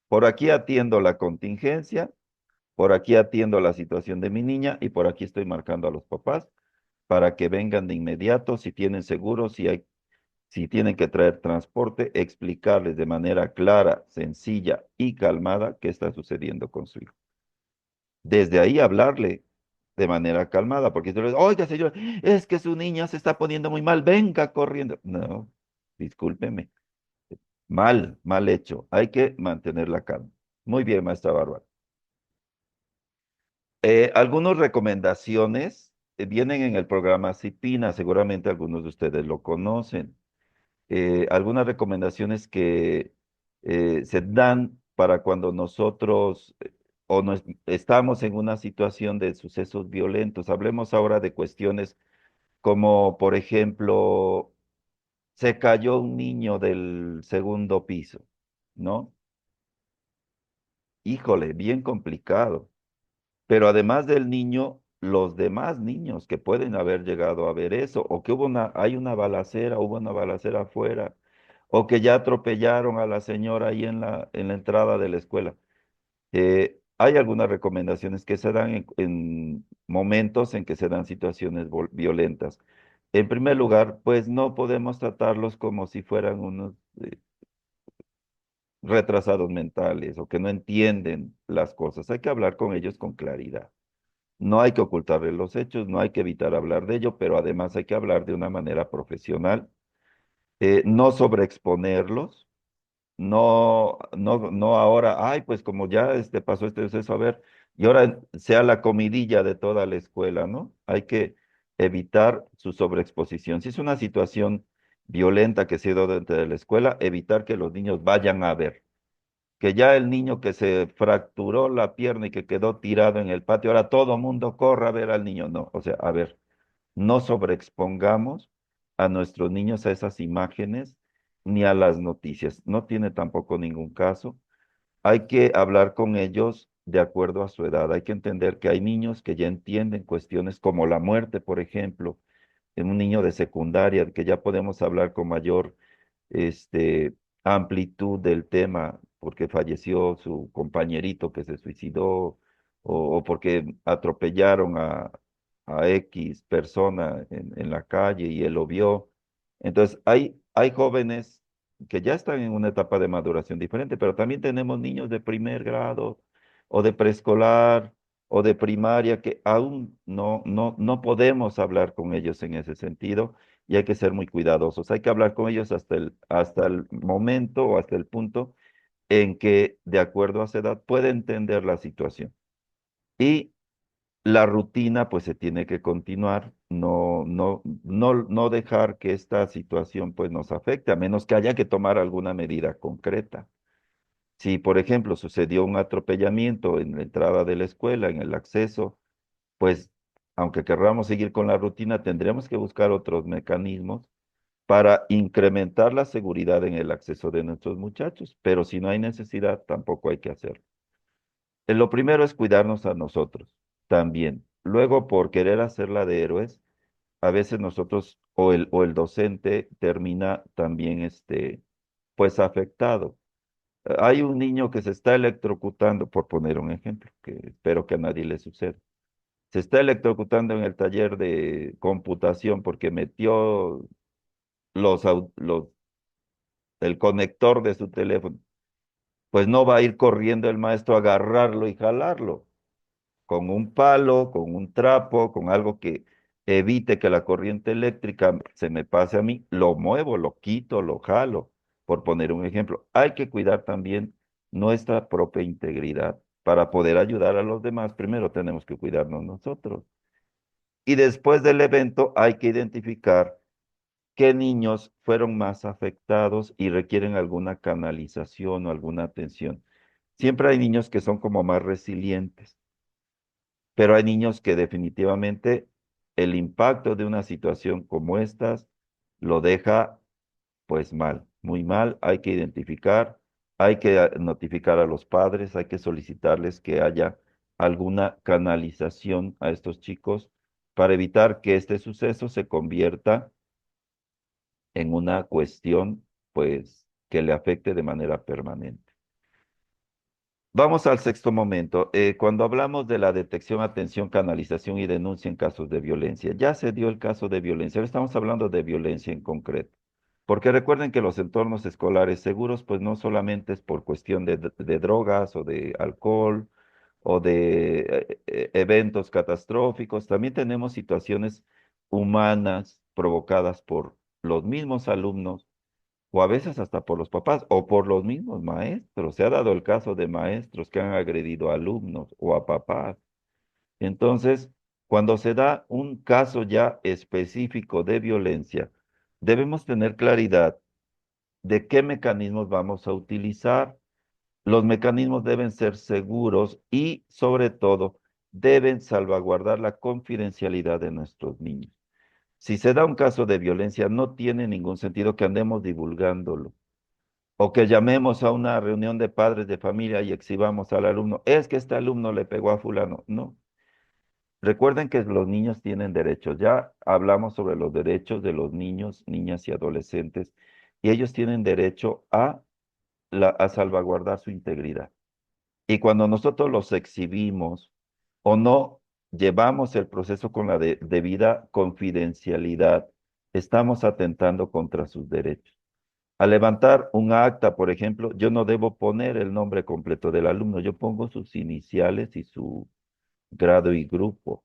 Por aquí atiendo la contingencia, por aquí atiendo la situación de mi niña y por aquí estoy marcando a los papás para que vengan de inmediato, si tienen seguro, si tienen que traer transporte, explicarles de manera clara, sencilla y calmada qué está sucediendo con su hijo. Desde ahí hablarle de manera calmada, porque si tú le dices, oiga, señor, es que su niña se está poniendo muy mal, venga corriendo. No, discúlpeme. Mal, mal hecho. Hay que mantener la calma. Muy bien, maestra Bárbara. Algunas recomendaciones vienen en el programa CIPINA, seguramente algunos de ustedes lo conocen. Algunas recomendaciones que se dan para cuando nosotros estamos en una situación de sucesos violentos. Hablemos ahora de cuestiones como, por ejemplo, se cayó un niño del segundo piso, ¿no? Híjole, bien complicado. Pero además del niño, los demás niños que pueden haber llegado a ver eso, o que hay una balacera, hubo una balacera afuera, o que ya atropellaron a la señora ahí en la entrada de la escuela. Hay algunas recomendaciones que se dan en momentos en que se dan situaciones violentas. En primer lugar, pues no podemos tratarlos como si fueran unos retrasados mentales o que no entienden las cosas. Hay que hablar con ellos con claridad. No hay que ocultarles los hechos, no hay que evitar hablar de ello, pero además hay que hablar de una manera profesional, no sobreexponerlos, no ahora, ay, pues como ya pasó este suceso, a ver, y ahora sea la comidilla de toda la escuela, ¿no? Hay que evitar su sobreexposición. Si es una situación violenta que se ha dado dentro de la escuela, evitar que los niños vayan a ver. Que ya el niño que se fracturó la pierna y que quedó tirado en el patio, ahora todo mundo corra a ver al niño. No, o sea, a ver, no sobreexpongamos a nuestros niños a esas imágenes ni a las noticias. No tiene tampoco ningún caso. Hay que hablar con ellos de acuerdo a su edad. Hay que entender que hay niños que ya entienden cuestiones como la muerte, por ejemplo, en un niño de secundaria, que ya podemos hablar con mayor este, amplitud del tema, porque falleció su compañerito que se suicidó o porque atropellaron a X persona en la calle y él lo vio. Entonces, hay jóvenes que ya están en una etapa de maduración diferente, pero también tenemos niños de primer grado o de preescolar o de primaria que aún no podemos hablar con ellos en ese sentido y hay que ser muy cuidadosos. Hay que hablar con ellos hasta el momento o hasta el punto en que, de acuerdo a su edad, puede entender la situación. Y la rutina, pues, se tiene que continuar, no dejar que esta situación, pues, nos afecte, a menos que haya que tomar alguna medida concreta. Si, por ejemplo, sucedió un atropellamiento en la entrada de la escuela, en el acceso, pues, aunque querramos seguir con la rutina, tendremos que buscar otros mecanismos para incrementar la seguridad en el acceso de nuestros muchachos, pero si no hay necesidad, tampoco hay que hacerlo. Lo primero es cuidarnos a nosotros también. Luego, por querer hacerla de héroes, a veces nosotros o el docente termina también pues afectado. Hay un niño que se está electrocutando, por poner un ejemplo, que espero que a nadie le suceda. Se está electrocutando en el taller de computación porque metió el conector de su teléfono. Pues no va a ir corriendo el maestro a agarrarlo y jalarlo con un palo, con un trapo, con algo que evite que la corriente eléctrica se me pase a mí, lo muevo, lo quito, lo jalo, por poner un ejemplo. Hay que cuidar también nuestra propia integridad. Para poder ayudar a los demás, primero tenemos que cuidarnos nosotros. Y después del evento hay que identificar qué niños fueron más afectados y requieren alguna canalización o alguna atención. Siempre hay niños que son como más resilientes, pero hay niños que definitivamente el impacto de una situación como estas lo deja pues mal, muy mal. Hay que identificar, hay que notificar a los padres, hay que solicitarles que haya alguna canalización a estos chicos para evitar que este suceso se convierta en una cuestión, pues, que le afecte de manera permanente. Vamos al sexto momento. Cuando hablamos de la detección, atención, canalización y denuncia en casos de violencia, ya se dio el caso de violencia. Ahora estamos hablando de violencia en concreto. Porque recuerden que los entornos escolares seguros, pues no solamente es por cuestión de drogas o de alcohol o de eventos catastróficos, también tenemos situaciones humanas provocadas por los mismos alumnos o a veces hasta por los papás o por los mismos maestros. Se ha dado el caso de maestros que han agredido a alumnos o a papás. Entonces, Cuando se da un caso ya específico de violencia, debemos tener claridad de qué mecanismos vamos a utilizar. Los mecanismos deben ser seguros y, sobre todo, deben salvaguardar la confidencialidad de nuestros niños. Si se da un caso de violencia, no tiene ningún sentido que andemos divulgándolo o que llamemos a una reunión de padres de familia y exhibamos al alumno. Es que este alumno le pegó a fulano. No. Recuerden que los niños tienen derechos. Ya hablamos sobre los derechos de los niños, niñas y adolescentes, y ellos tienen derecho a salvaguardar su integridad. Y cuando nosotros los exhibimos o no llevamos el proceso con la debida confidencialidad, estamos atentando contra sus derechos. Al levantar un acta, por ejemplo, yo no debo poner el nombre completo del alumno, yo pongo sus iniciales y su grado y grupo,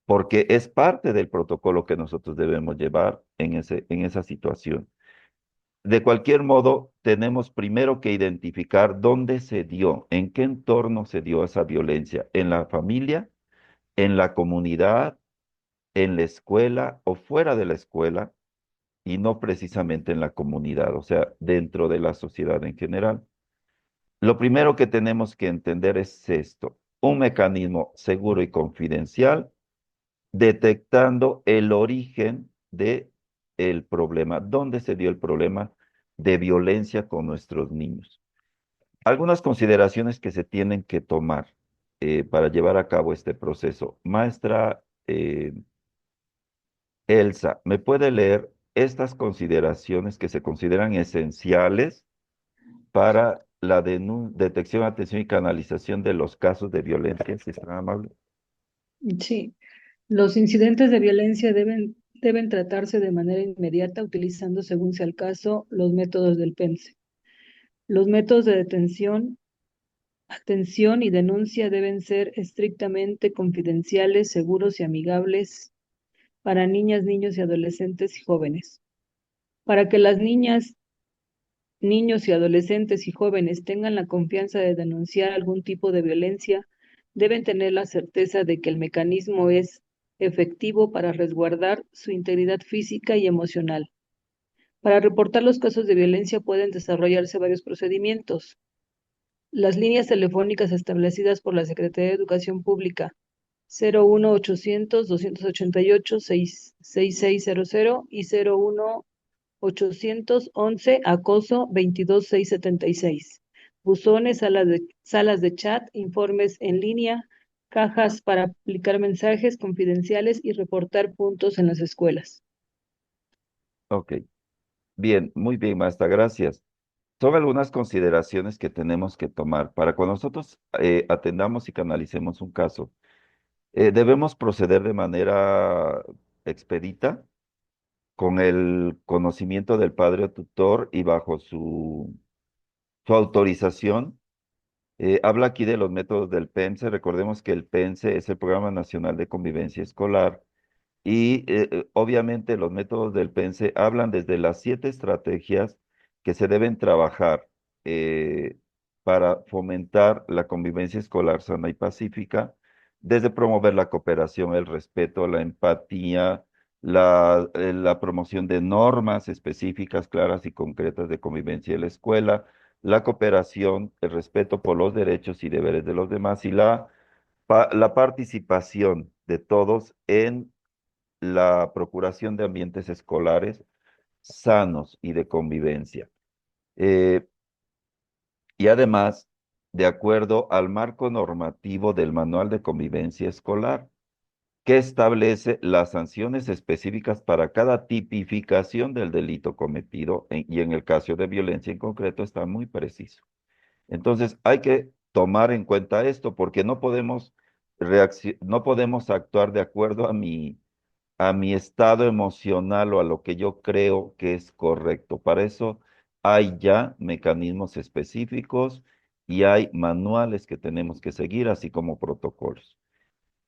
porque es parte del protocolo que nosotros debemos llevar en esa situación. De cualquier modo, tenemos primero que identificar dónde se dio, en qué entorno se dio esa violencia, en la familia, en la comunidad, en la escuela o fuera de la escuela, y no precisamente en la comunidad, o sea, dentro de la sociedad en general. Lo primero que tenemos que entender es esto, un mecanismo seguro y confidencial, detectando el origen de el problema, dónde se dio el problema de violencia con nuestros niños. Algunas consideraciones que se tienen que tomar para llevar a cabo este proceso. Maestra Elsa, ¿me puede leer estas consideraciones que se consideran esenciales para la detección, atención y canalización de los casos de violencia, si es tan amable? Sí, los incidentes de violencia deben tratarse de manera inmediata utilizando, según sea el caso, los métodos del PEMSE. Los métodos de detención, atención y denuncia deben ser estrictamente confidenciales, seguros y amigables para niñas, niños y adolescentes y jóvenes. Para que las niñas, niños y adolescentes y jóvenes tengan la confianza de denunciar algún tipo de violencia, deben tener la certeza de que el mecanismo es efectivo para resguardar su integridad física y emocional. Para reportar los casos de violencia pueden desarrollarse varios procedimientos. Las líneas telefónicas establecidas por la Secretaría de Educación Pública 01800-288-6600 y 01811 acoso 22676. Buzones, salas de chat, informes en línea, cajas para aplicar mensajes confidenciales y reportar puntos en las escuelas. Ok, bien, muy bien, maestra, gracias. Son algunas consideraciones que tenemos que tomar para cuando nosotros atendamos y canalicemos un caso. Debemos proceder de manera expedita, con el conocimiento del padre o tutor y bajo su autorización. Habla aquí de los métodos del PENSE. Recordemos que el PENSE es el Programa Nacional de Convivencia Escolar y obviamente los métodos del PENSE hablan desde las 7 estrategias que se deben trabajar eh, para fomentar la convivencia escolar sana y pacífica, desde promover la cooperación, el respeto, la empatía, la promoción de normas específicas, claras y concretas de convivencia en la escuela, la cooperación, el respeto por los derechos y deberes de los demás y la participación de todos en la procuración de ambientes escolares sanos y de convivencia. Eh, y además, de acuerdo al marco normativo del Manual de Convivencia Escolar, que establece las sanciones específicas para cada tipificación del delito cometido y en el caso de violencia en concreto está muy preciso. Entonces, hay que tomar en cuenta esto porque no podemos actuar de acuerdo a mi estado emocional o a lo que yo creo que es correcto. Para eso hay ya mecanismos específicos y hay manuales que tenemos que seguir, así como protocolos.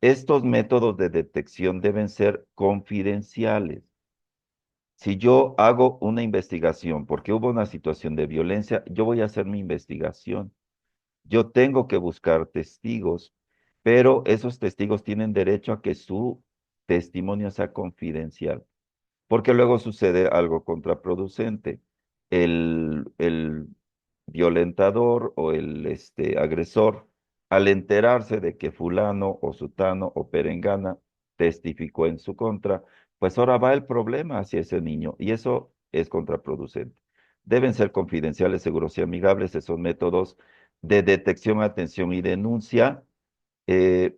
Estos métodos de detección deben ser confidenciales. Si yo hago una investigación porque hubo una situación de violencia, yo voy a hacer mi investigación. Yo tengo que buscar testigos pero esos testigos tienen derecho a que su testimonio sea confidencial, porque luego sucede algo contraproducente. El violentador o el agresor, al enterarse de que fulano o sutano o perengana testificó en su contra, pues ahora va el problema hacia ese niño y eso es contraproducente. Deben ser confidenciales, seguros y amigables. Esos métodos de detección, atención y denuncia eh,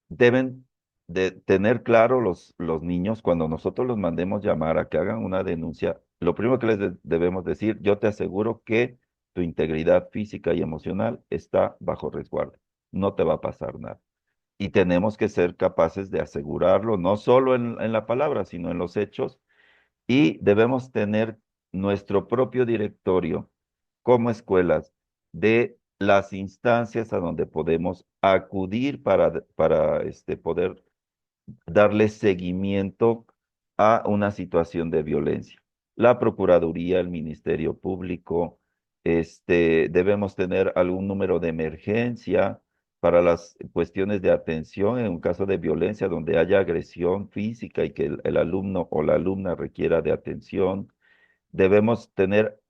deben de tener claro los niños cuando nosotros los mandemos llamar a que hagan una denuncia. Lo primero que debemos decir, yo te aseguro que tu integridad física y emocional está bajo resguardo. No te va a pasar nada. Y tenemos que ser capaces de asegurarlo, no solo en la palabra, sino en los hechos. Y debemos tener nuestro propio directorio como escuelas de las instancias a donde podemos acudir para poder darle seguimiento a una situación de violencia. La Procuraduría, el Ministerio Público, debemos tener algún número de emergencia para las cuestiones de atención en un caso de violencia donde haya agresión física y que el alumno o la alumna requiera de atención. Debemos tener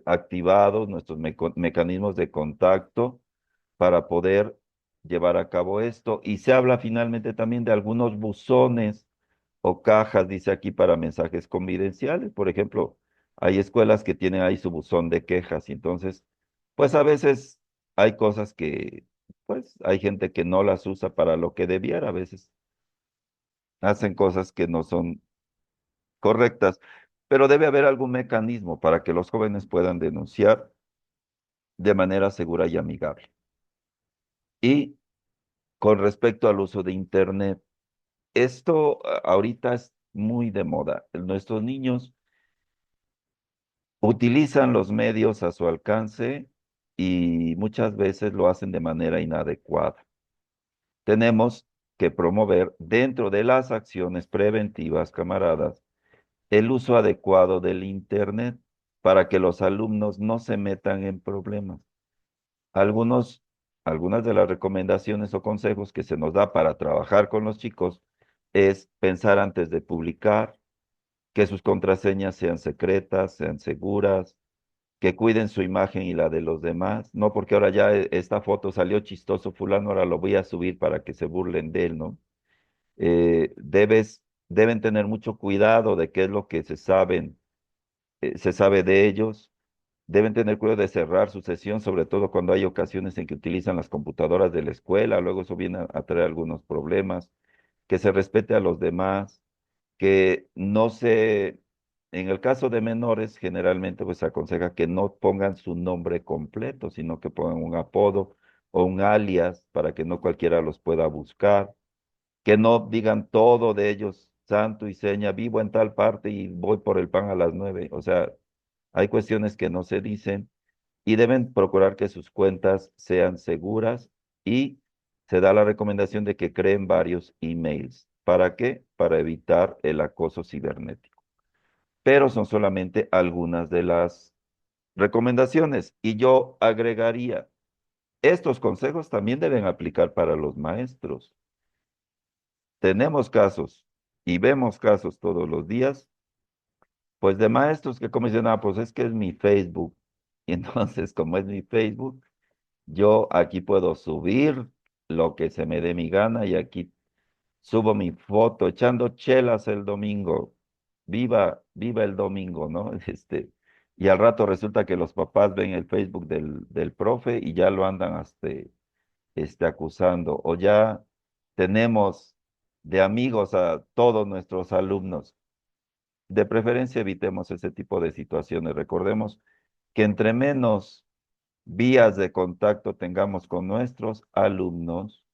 activados nuestros mecanismos de contacto para poder llevar a cabo esto. Y se habla finalmente también de algunos buzones o cajas, dice aquí, para mensajes confidenciales. Por ejemplo, hay escuelas que tienen ahí su buzón de quejas y entonces, pues a veces hay cosas que, pues hay gente que no las usa para lo que debiera, a veces hacen cosas que no son correctas, pero debe haber algún mecanismo para que los jóvenes puedan denunciar de manera segura y amigable. Y con respecto al uso de Internet, esto ahorita es muy de moda. Nuestros niños utilizan los medios a su alcance y muchas veces lo hacen de manera inadecuada. Tenemos que promover dentro de las acciones preventivas, camaradas, el uso adecuado del Internet para que los alumnos no se metan en problemas. Algunos, algunas de las recomendaciones o consejos que se nos da para trabajar con los chicos es pensar antes de publicar, que sus contraseñas sean secretas, sean seguras, que cuiden su imagen y la de los demás, no porque ahora ya esta foto salió chistoso fulano, ahora lo voy a subir para que se burlen de él, ¿no? Deben tener mucho cuidado de qué es lo que se sabe de ellos. Deben tener cuidado de cerrar su sesión, sobre todo cuando hay ocasiones en que utilizan las computadoras de la escuela, luego eso viene a traer algunos problemas, que se respete a los demás, que no se, en el caso de menores, generalmente pues se aconseja que no pongan su nombre completo, sino que pongan un apodo o un alias para que no cualquiera los pueda buscar, que no digan todo de ellos, santo y seña, vivo en tal parte y voy por el pan a las 9. O sea, hay cuestiones que no se dicen y deben procurar que sus cuentas sean seguras y se da la recomendación de que creen varios emails. ¿Para qué? Para evitar el acoso cibernético. Pero son solamente algunas de las recomendaciones y yo agregaría, estos consejos también deben aplicar para los maestros. Tenemos casos y vemos casos todos los días, pues de maestros que como dicen, ah, pues es que es mi Facebook. Y entonces, como es mi Facebook, yo aquí puedo subir lo que se me dé mi gana y aquí subo mi foto echando chelas el domingo. Viva, viva el domingo, ¿no? Y al rato resulta que los papás ven el Facebook del profe y ya lo andan acusando. O ya tenemos de amigos a todos nuestros alumnos. De preferencia evitemos ese tipo de situaciones. Recordemos que entre menos vías de contacto tengamos con nuestros alumnos,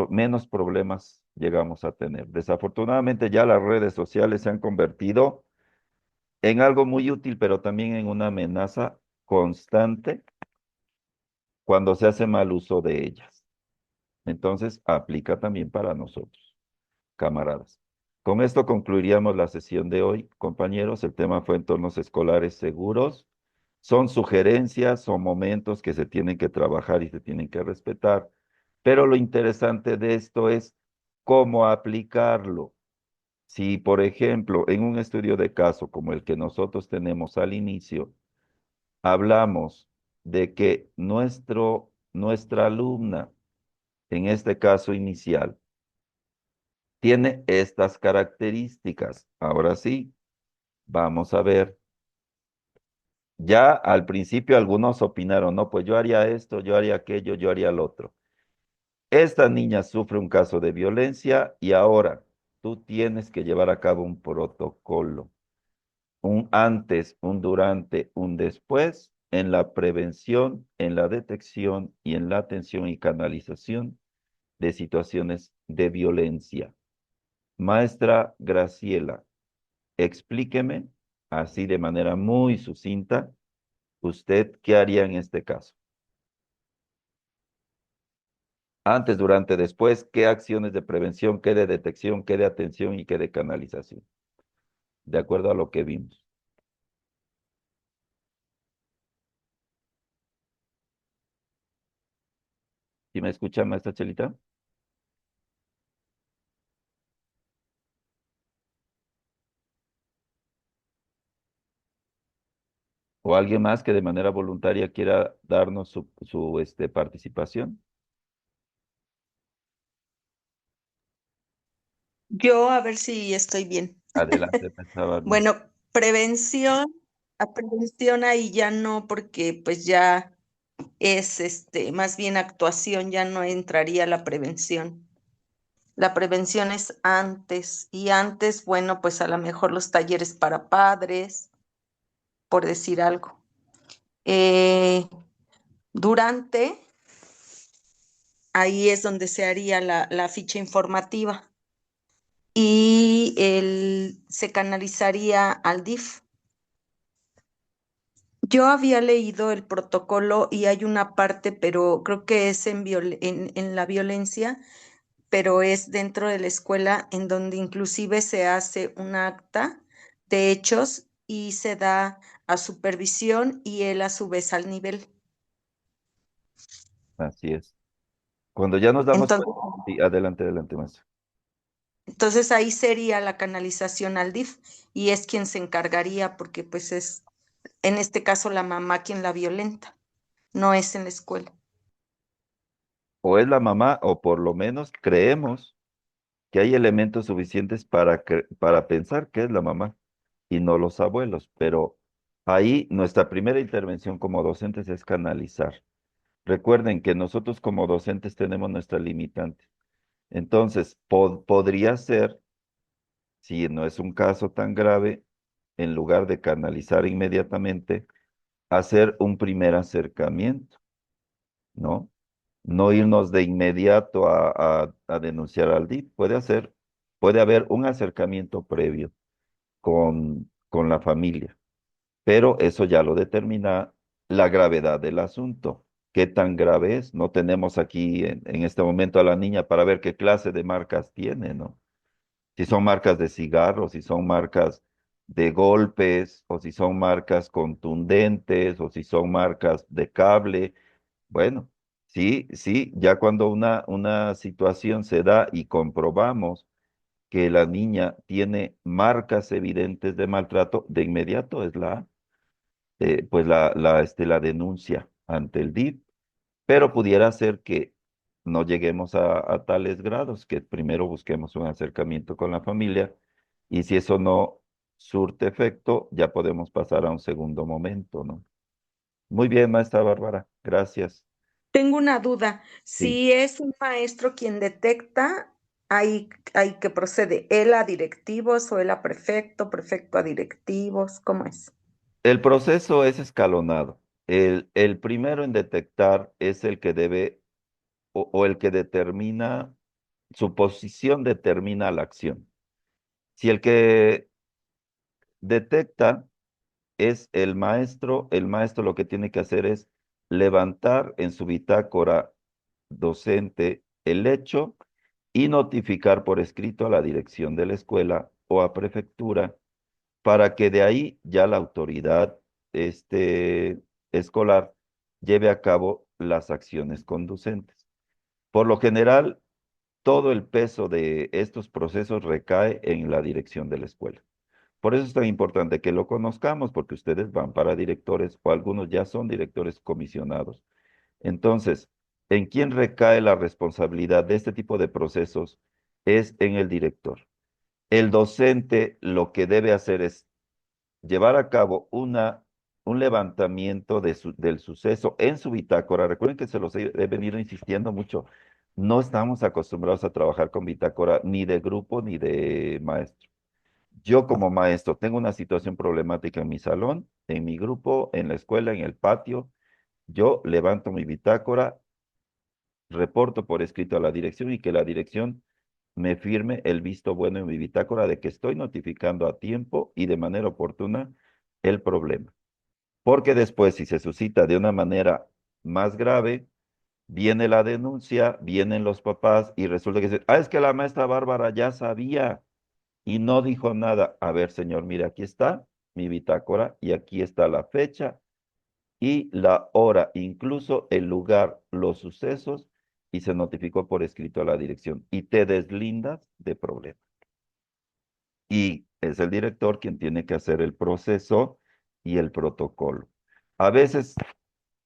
menos problemas llegamos a tener. Desafortunadamente ya las redes sociales se han convertido en algo muy útil, pero también en una amenaza constante cuando se hace mal uso de ellas. Entonces, aplica también para nosotros, camaradas. Con esto concluiríamos la sesión de hoy, compañeros. El tema fue entornos escolares seguros. Son sugerencias, son momentos que se tienen que trabajar y se tienen que respetar, Pero lo interesante de esto es cómo aplicarlo. Si, por ejemplo, en un estudio de caso como el que nosotros tenemos al inicio, hablamos de que nuestra alumna, en este caso inicial, tiene estas características. Ahora sí, vamos a ver. Ya al principio algunos opinaron, no, pues yo haría esto, yo haría aquello, yo haría lo otro. Esta niña sufre un caso de violencia y ahora tú tienes que llevar a cabo un protocolo, un antes, un durante, un después en la prevención, en la detección y en la atención y canalización de situaciones de violencia. Maestra Graciela, explíqueme, así de manera muy sucinta, ¿usted qué haría en este caso? Antes, durante, después, ¿qué acciones de prevención, qué de detección, qué de atención y qué de canalización? De acuerdo a lo que vimos. ¿Sí me escucha, maestra Chelita? ¿O alguien más que de manera voluntaria quiera darnos su participación? Yo a ver si estoy bien. Adelante, maestra Bárbara. Bueno, a prevención ahí ya no, porque pues ya es más bien actuación, ya no entraría la prevención. La prevención es antes, y antes, bueno, pues a lo mejor los talleres para padres, por decir algo. Eh, Durante, ahí es donde se haría la ficha informativa y se canalizaría al DIF. Yo había leído el protocolo y hay una parte, pero creo que es en la violencia, pero es dentro de la escuela en donde inclusive se hace un acta de hechos y se da a supervisión y él a su vez al nivel. Así es. Cuando ya nos damos Entonces, cuenta. Sí, adelante, adelante, maestra. entonces ahí sería la canalización al DIF y es quien se encargaría porque pues es en este caso la mamá quien la violenta, no es en la escuela. O es la mamá, o por lo menos creemos que hay elementos suficientes para pensar que es la mamá y no los abuelos, pero ahí nuestra primera intervención como docentes es canalizar. Recuerden que nosotros como docentes tenemos nuestra limitante. Entonces, podría ser, si no es un caso tan grave, en lugar de canalizar inmediatamente, hacer un primer acercamiento, ¿no? No irnos de inmediato a denunciar al DIF. Puede haber un acercamiento previo con la familia, pero eso ya lo determina la gravedad del asunto. ¿Qué tan grave es? No tenemos aquí en este momento a la niña para ver qué clase de marcas tiene, ¿no? Si son marcas de cigarros, si son marcas de golpes, o si son marcas contundentes, o si son marcas de cable. Bueno, sí, sí, ya cuando una situación se da y comprobamos que la niña tiene marcas evidentes de maltrato, de inmediato es la denuncia ante el DIF, pero pudiera ser que no lleguemos a tales grados, que primero busquemos un acercamiento con la familia y si eso no surte efecto, ya podemos pasar a un segundo momento, ¿no? Muy bien, maestra Bárbara, gracias. Tengo una duda. Sí. Si es un maestro quien detecta, hay que procede. ¿Él a directivos o él a prefecto, prefecto a directivos? ¿Cómo es? El proceso es escalonado. El primero en detectar es el que debe o el que determina, su posición determina la acción. Si el que detecta es el maestro lo que tiene que hacer es levantar en su bitácora docente el hecho y notificar por escrito a la dirección de la escuela o a prefectura para que de ahí ya la autoridad escolar lleve a cabo las acciones conducentes. Por lo general, todo el peso de estos procesos recae en la dirección de la escuela. Por eso es tan importante que lo conozcamos, porque ustedes van para directores o algunos ya son directores comisionados. Entonces, ¿en quién recae la responsabilidad de este tipo de procesos? Es en el director. El docente lo que debe hacer es llevar a cabo un levantamiento del suceso en su bitácora. Recuerden que se los he venido insistiendo mucho. No estamos acostumbrados a trabajar con bitácora ni de grupo ni de maestro. Yo como maestro tengo una situación problemática en mi salón, en mi grupo, en la escuela, en el patio. Yo levanto mi bitácora, reporto por escrito a la dirección y que la dirección me firme el visto bueno en mi bitácora de que estoy notificando a tiempo y de manera oportuna el problema. Porque después, si se suscita de una manera más grave, viene la denuncia, vienen los papás y resulta que dicen, es que la maestra Bárbara ya sabía y no dijo nada. A ver, señor, mire, aquí está mi bitácora y aquí está la fecha y la hora, incluso el lugar, los sucesos, y se notificó por escrito a la dirección y te deslindas de problema. Y es el director quien tiene que hacer el proceso y el protocolo. A veces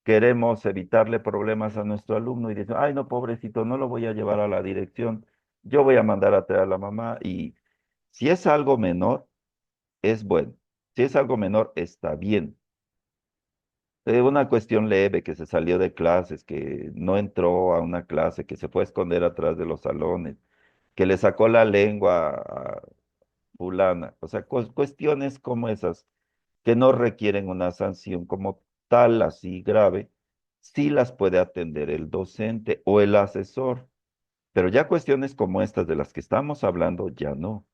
queremos evitarle problemas a nuestro alumno y decimos, ay, no, pobrecito, no lo voy a llevar a la dirección, yo voy a mandar a traer a la mamá y si es algo menor, es bueno. Si es algo menor, está bien. Una cuestión leve que se salió de clases, que no entró a una clase, que se fue a esconder atrás de los salones, que le sacó la lengua a fulana. O sea, cuestiones como esas que no requieren una sanción como tal, así grave, sí las puede atender el docente o el asesor. Pero ya cuestiones como estas de las que estamos hablando, ya no.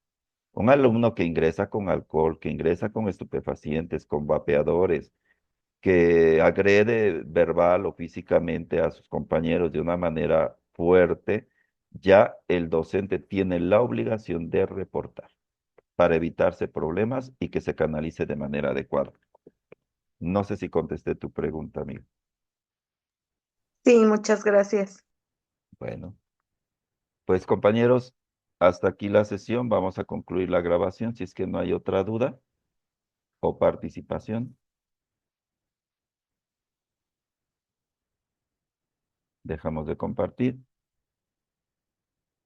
Un alumno que ingresa con alcohol, que ingresa con estupefacientes, con vapeadores, que agrede verbal o físicamente a sus compañeros de una manera fuerte, ya el docente tiene la obligación de reportar para evitarse problemas y que se canalice de manera adecuada. No sé si contesté tu pregunta, amigo. Sí, muchas gracias. Bueno, pues compañeros, hasta aquí la sesión. Vamos a concluir la grabación si es que no hay otra duda o participación. Dejamos de compartir.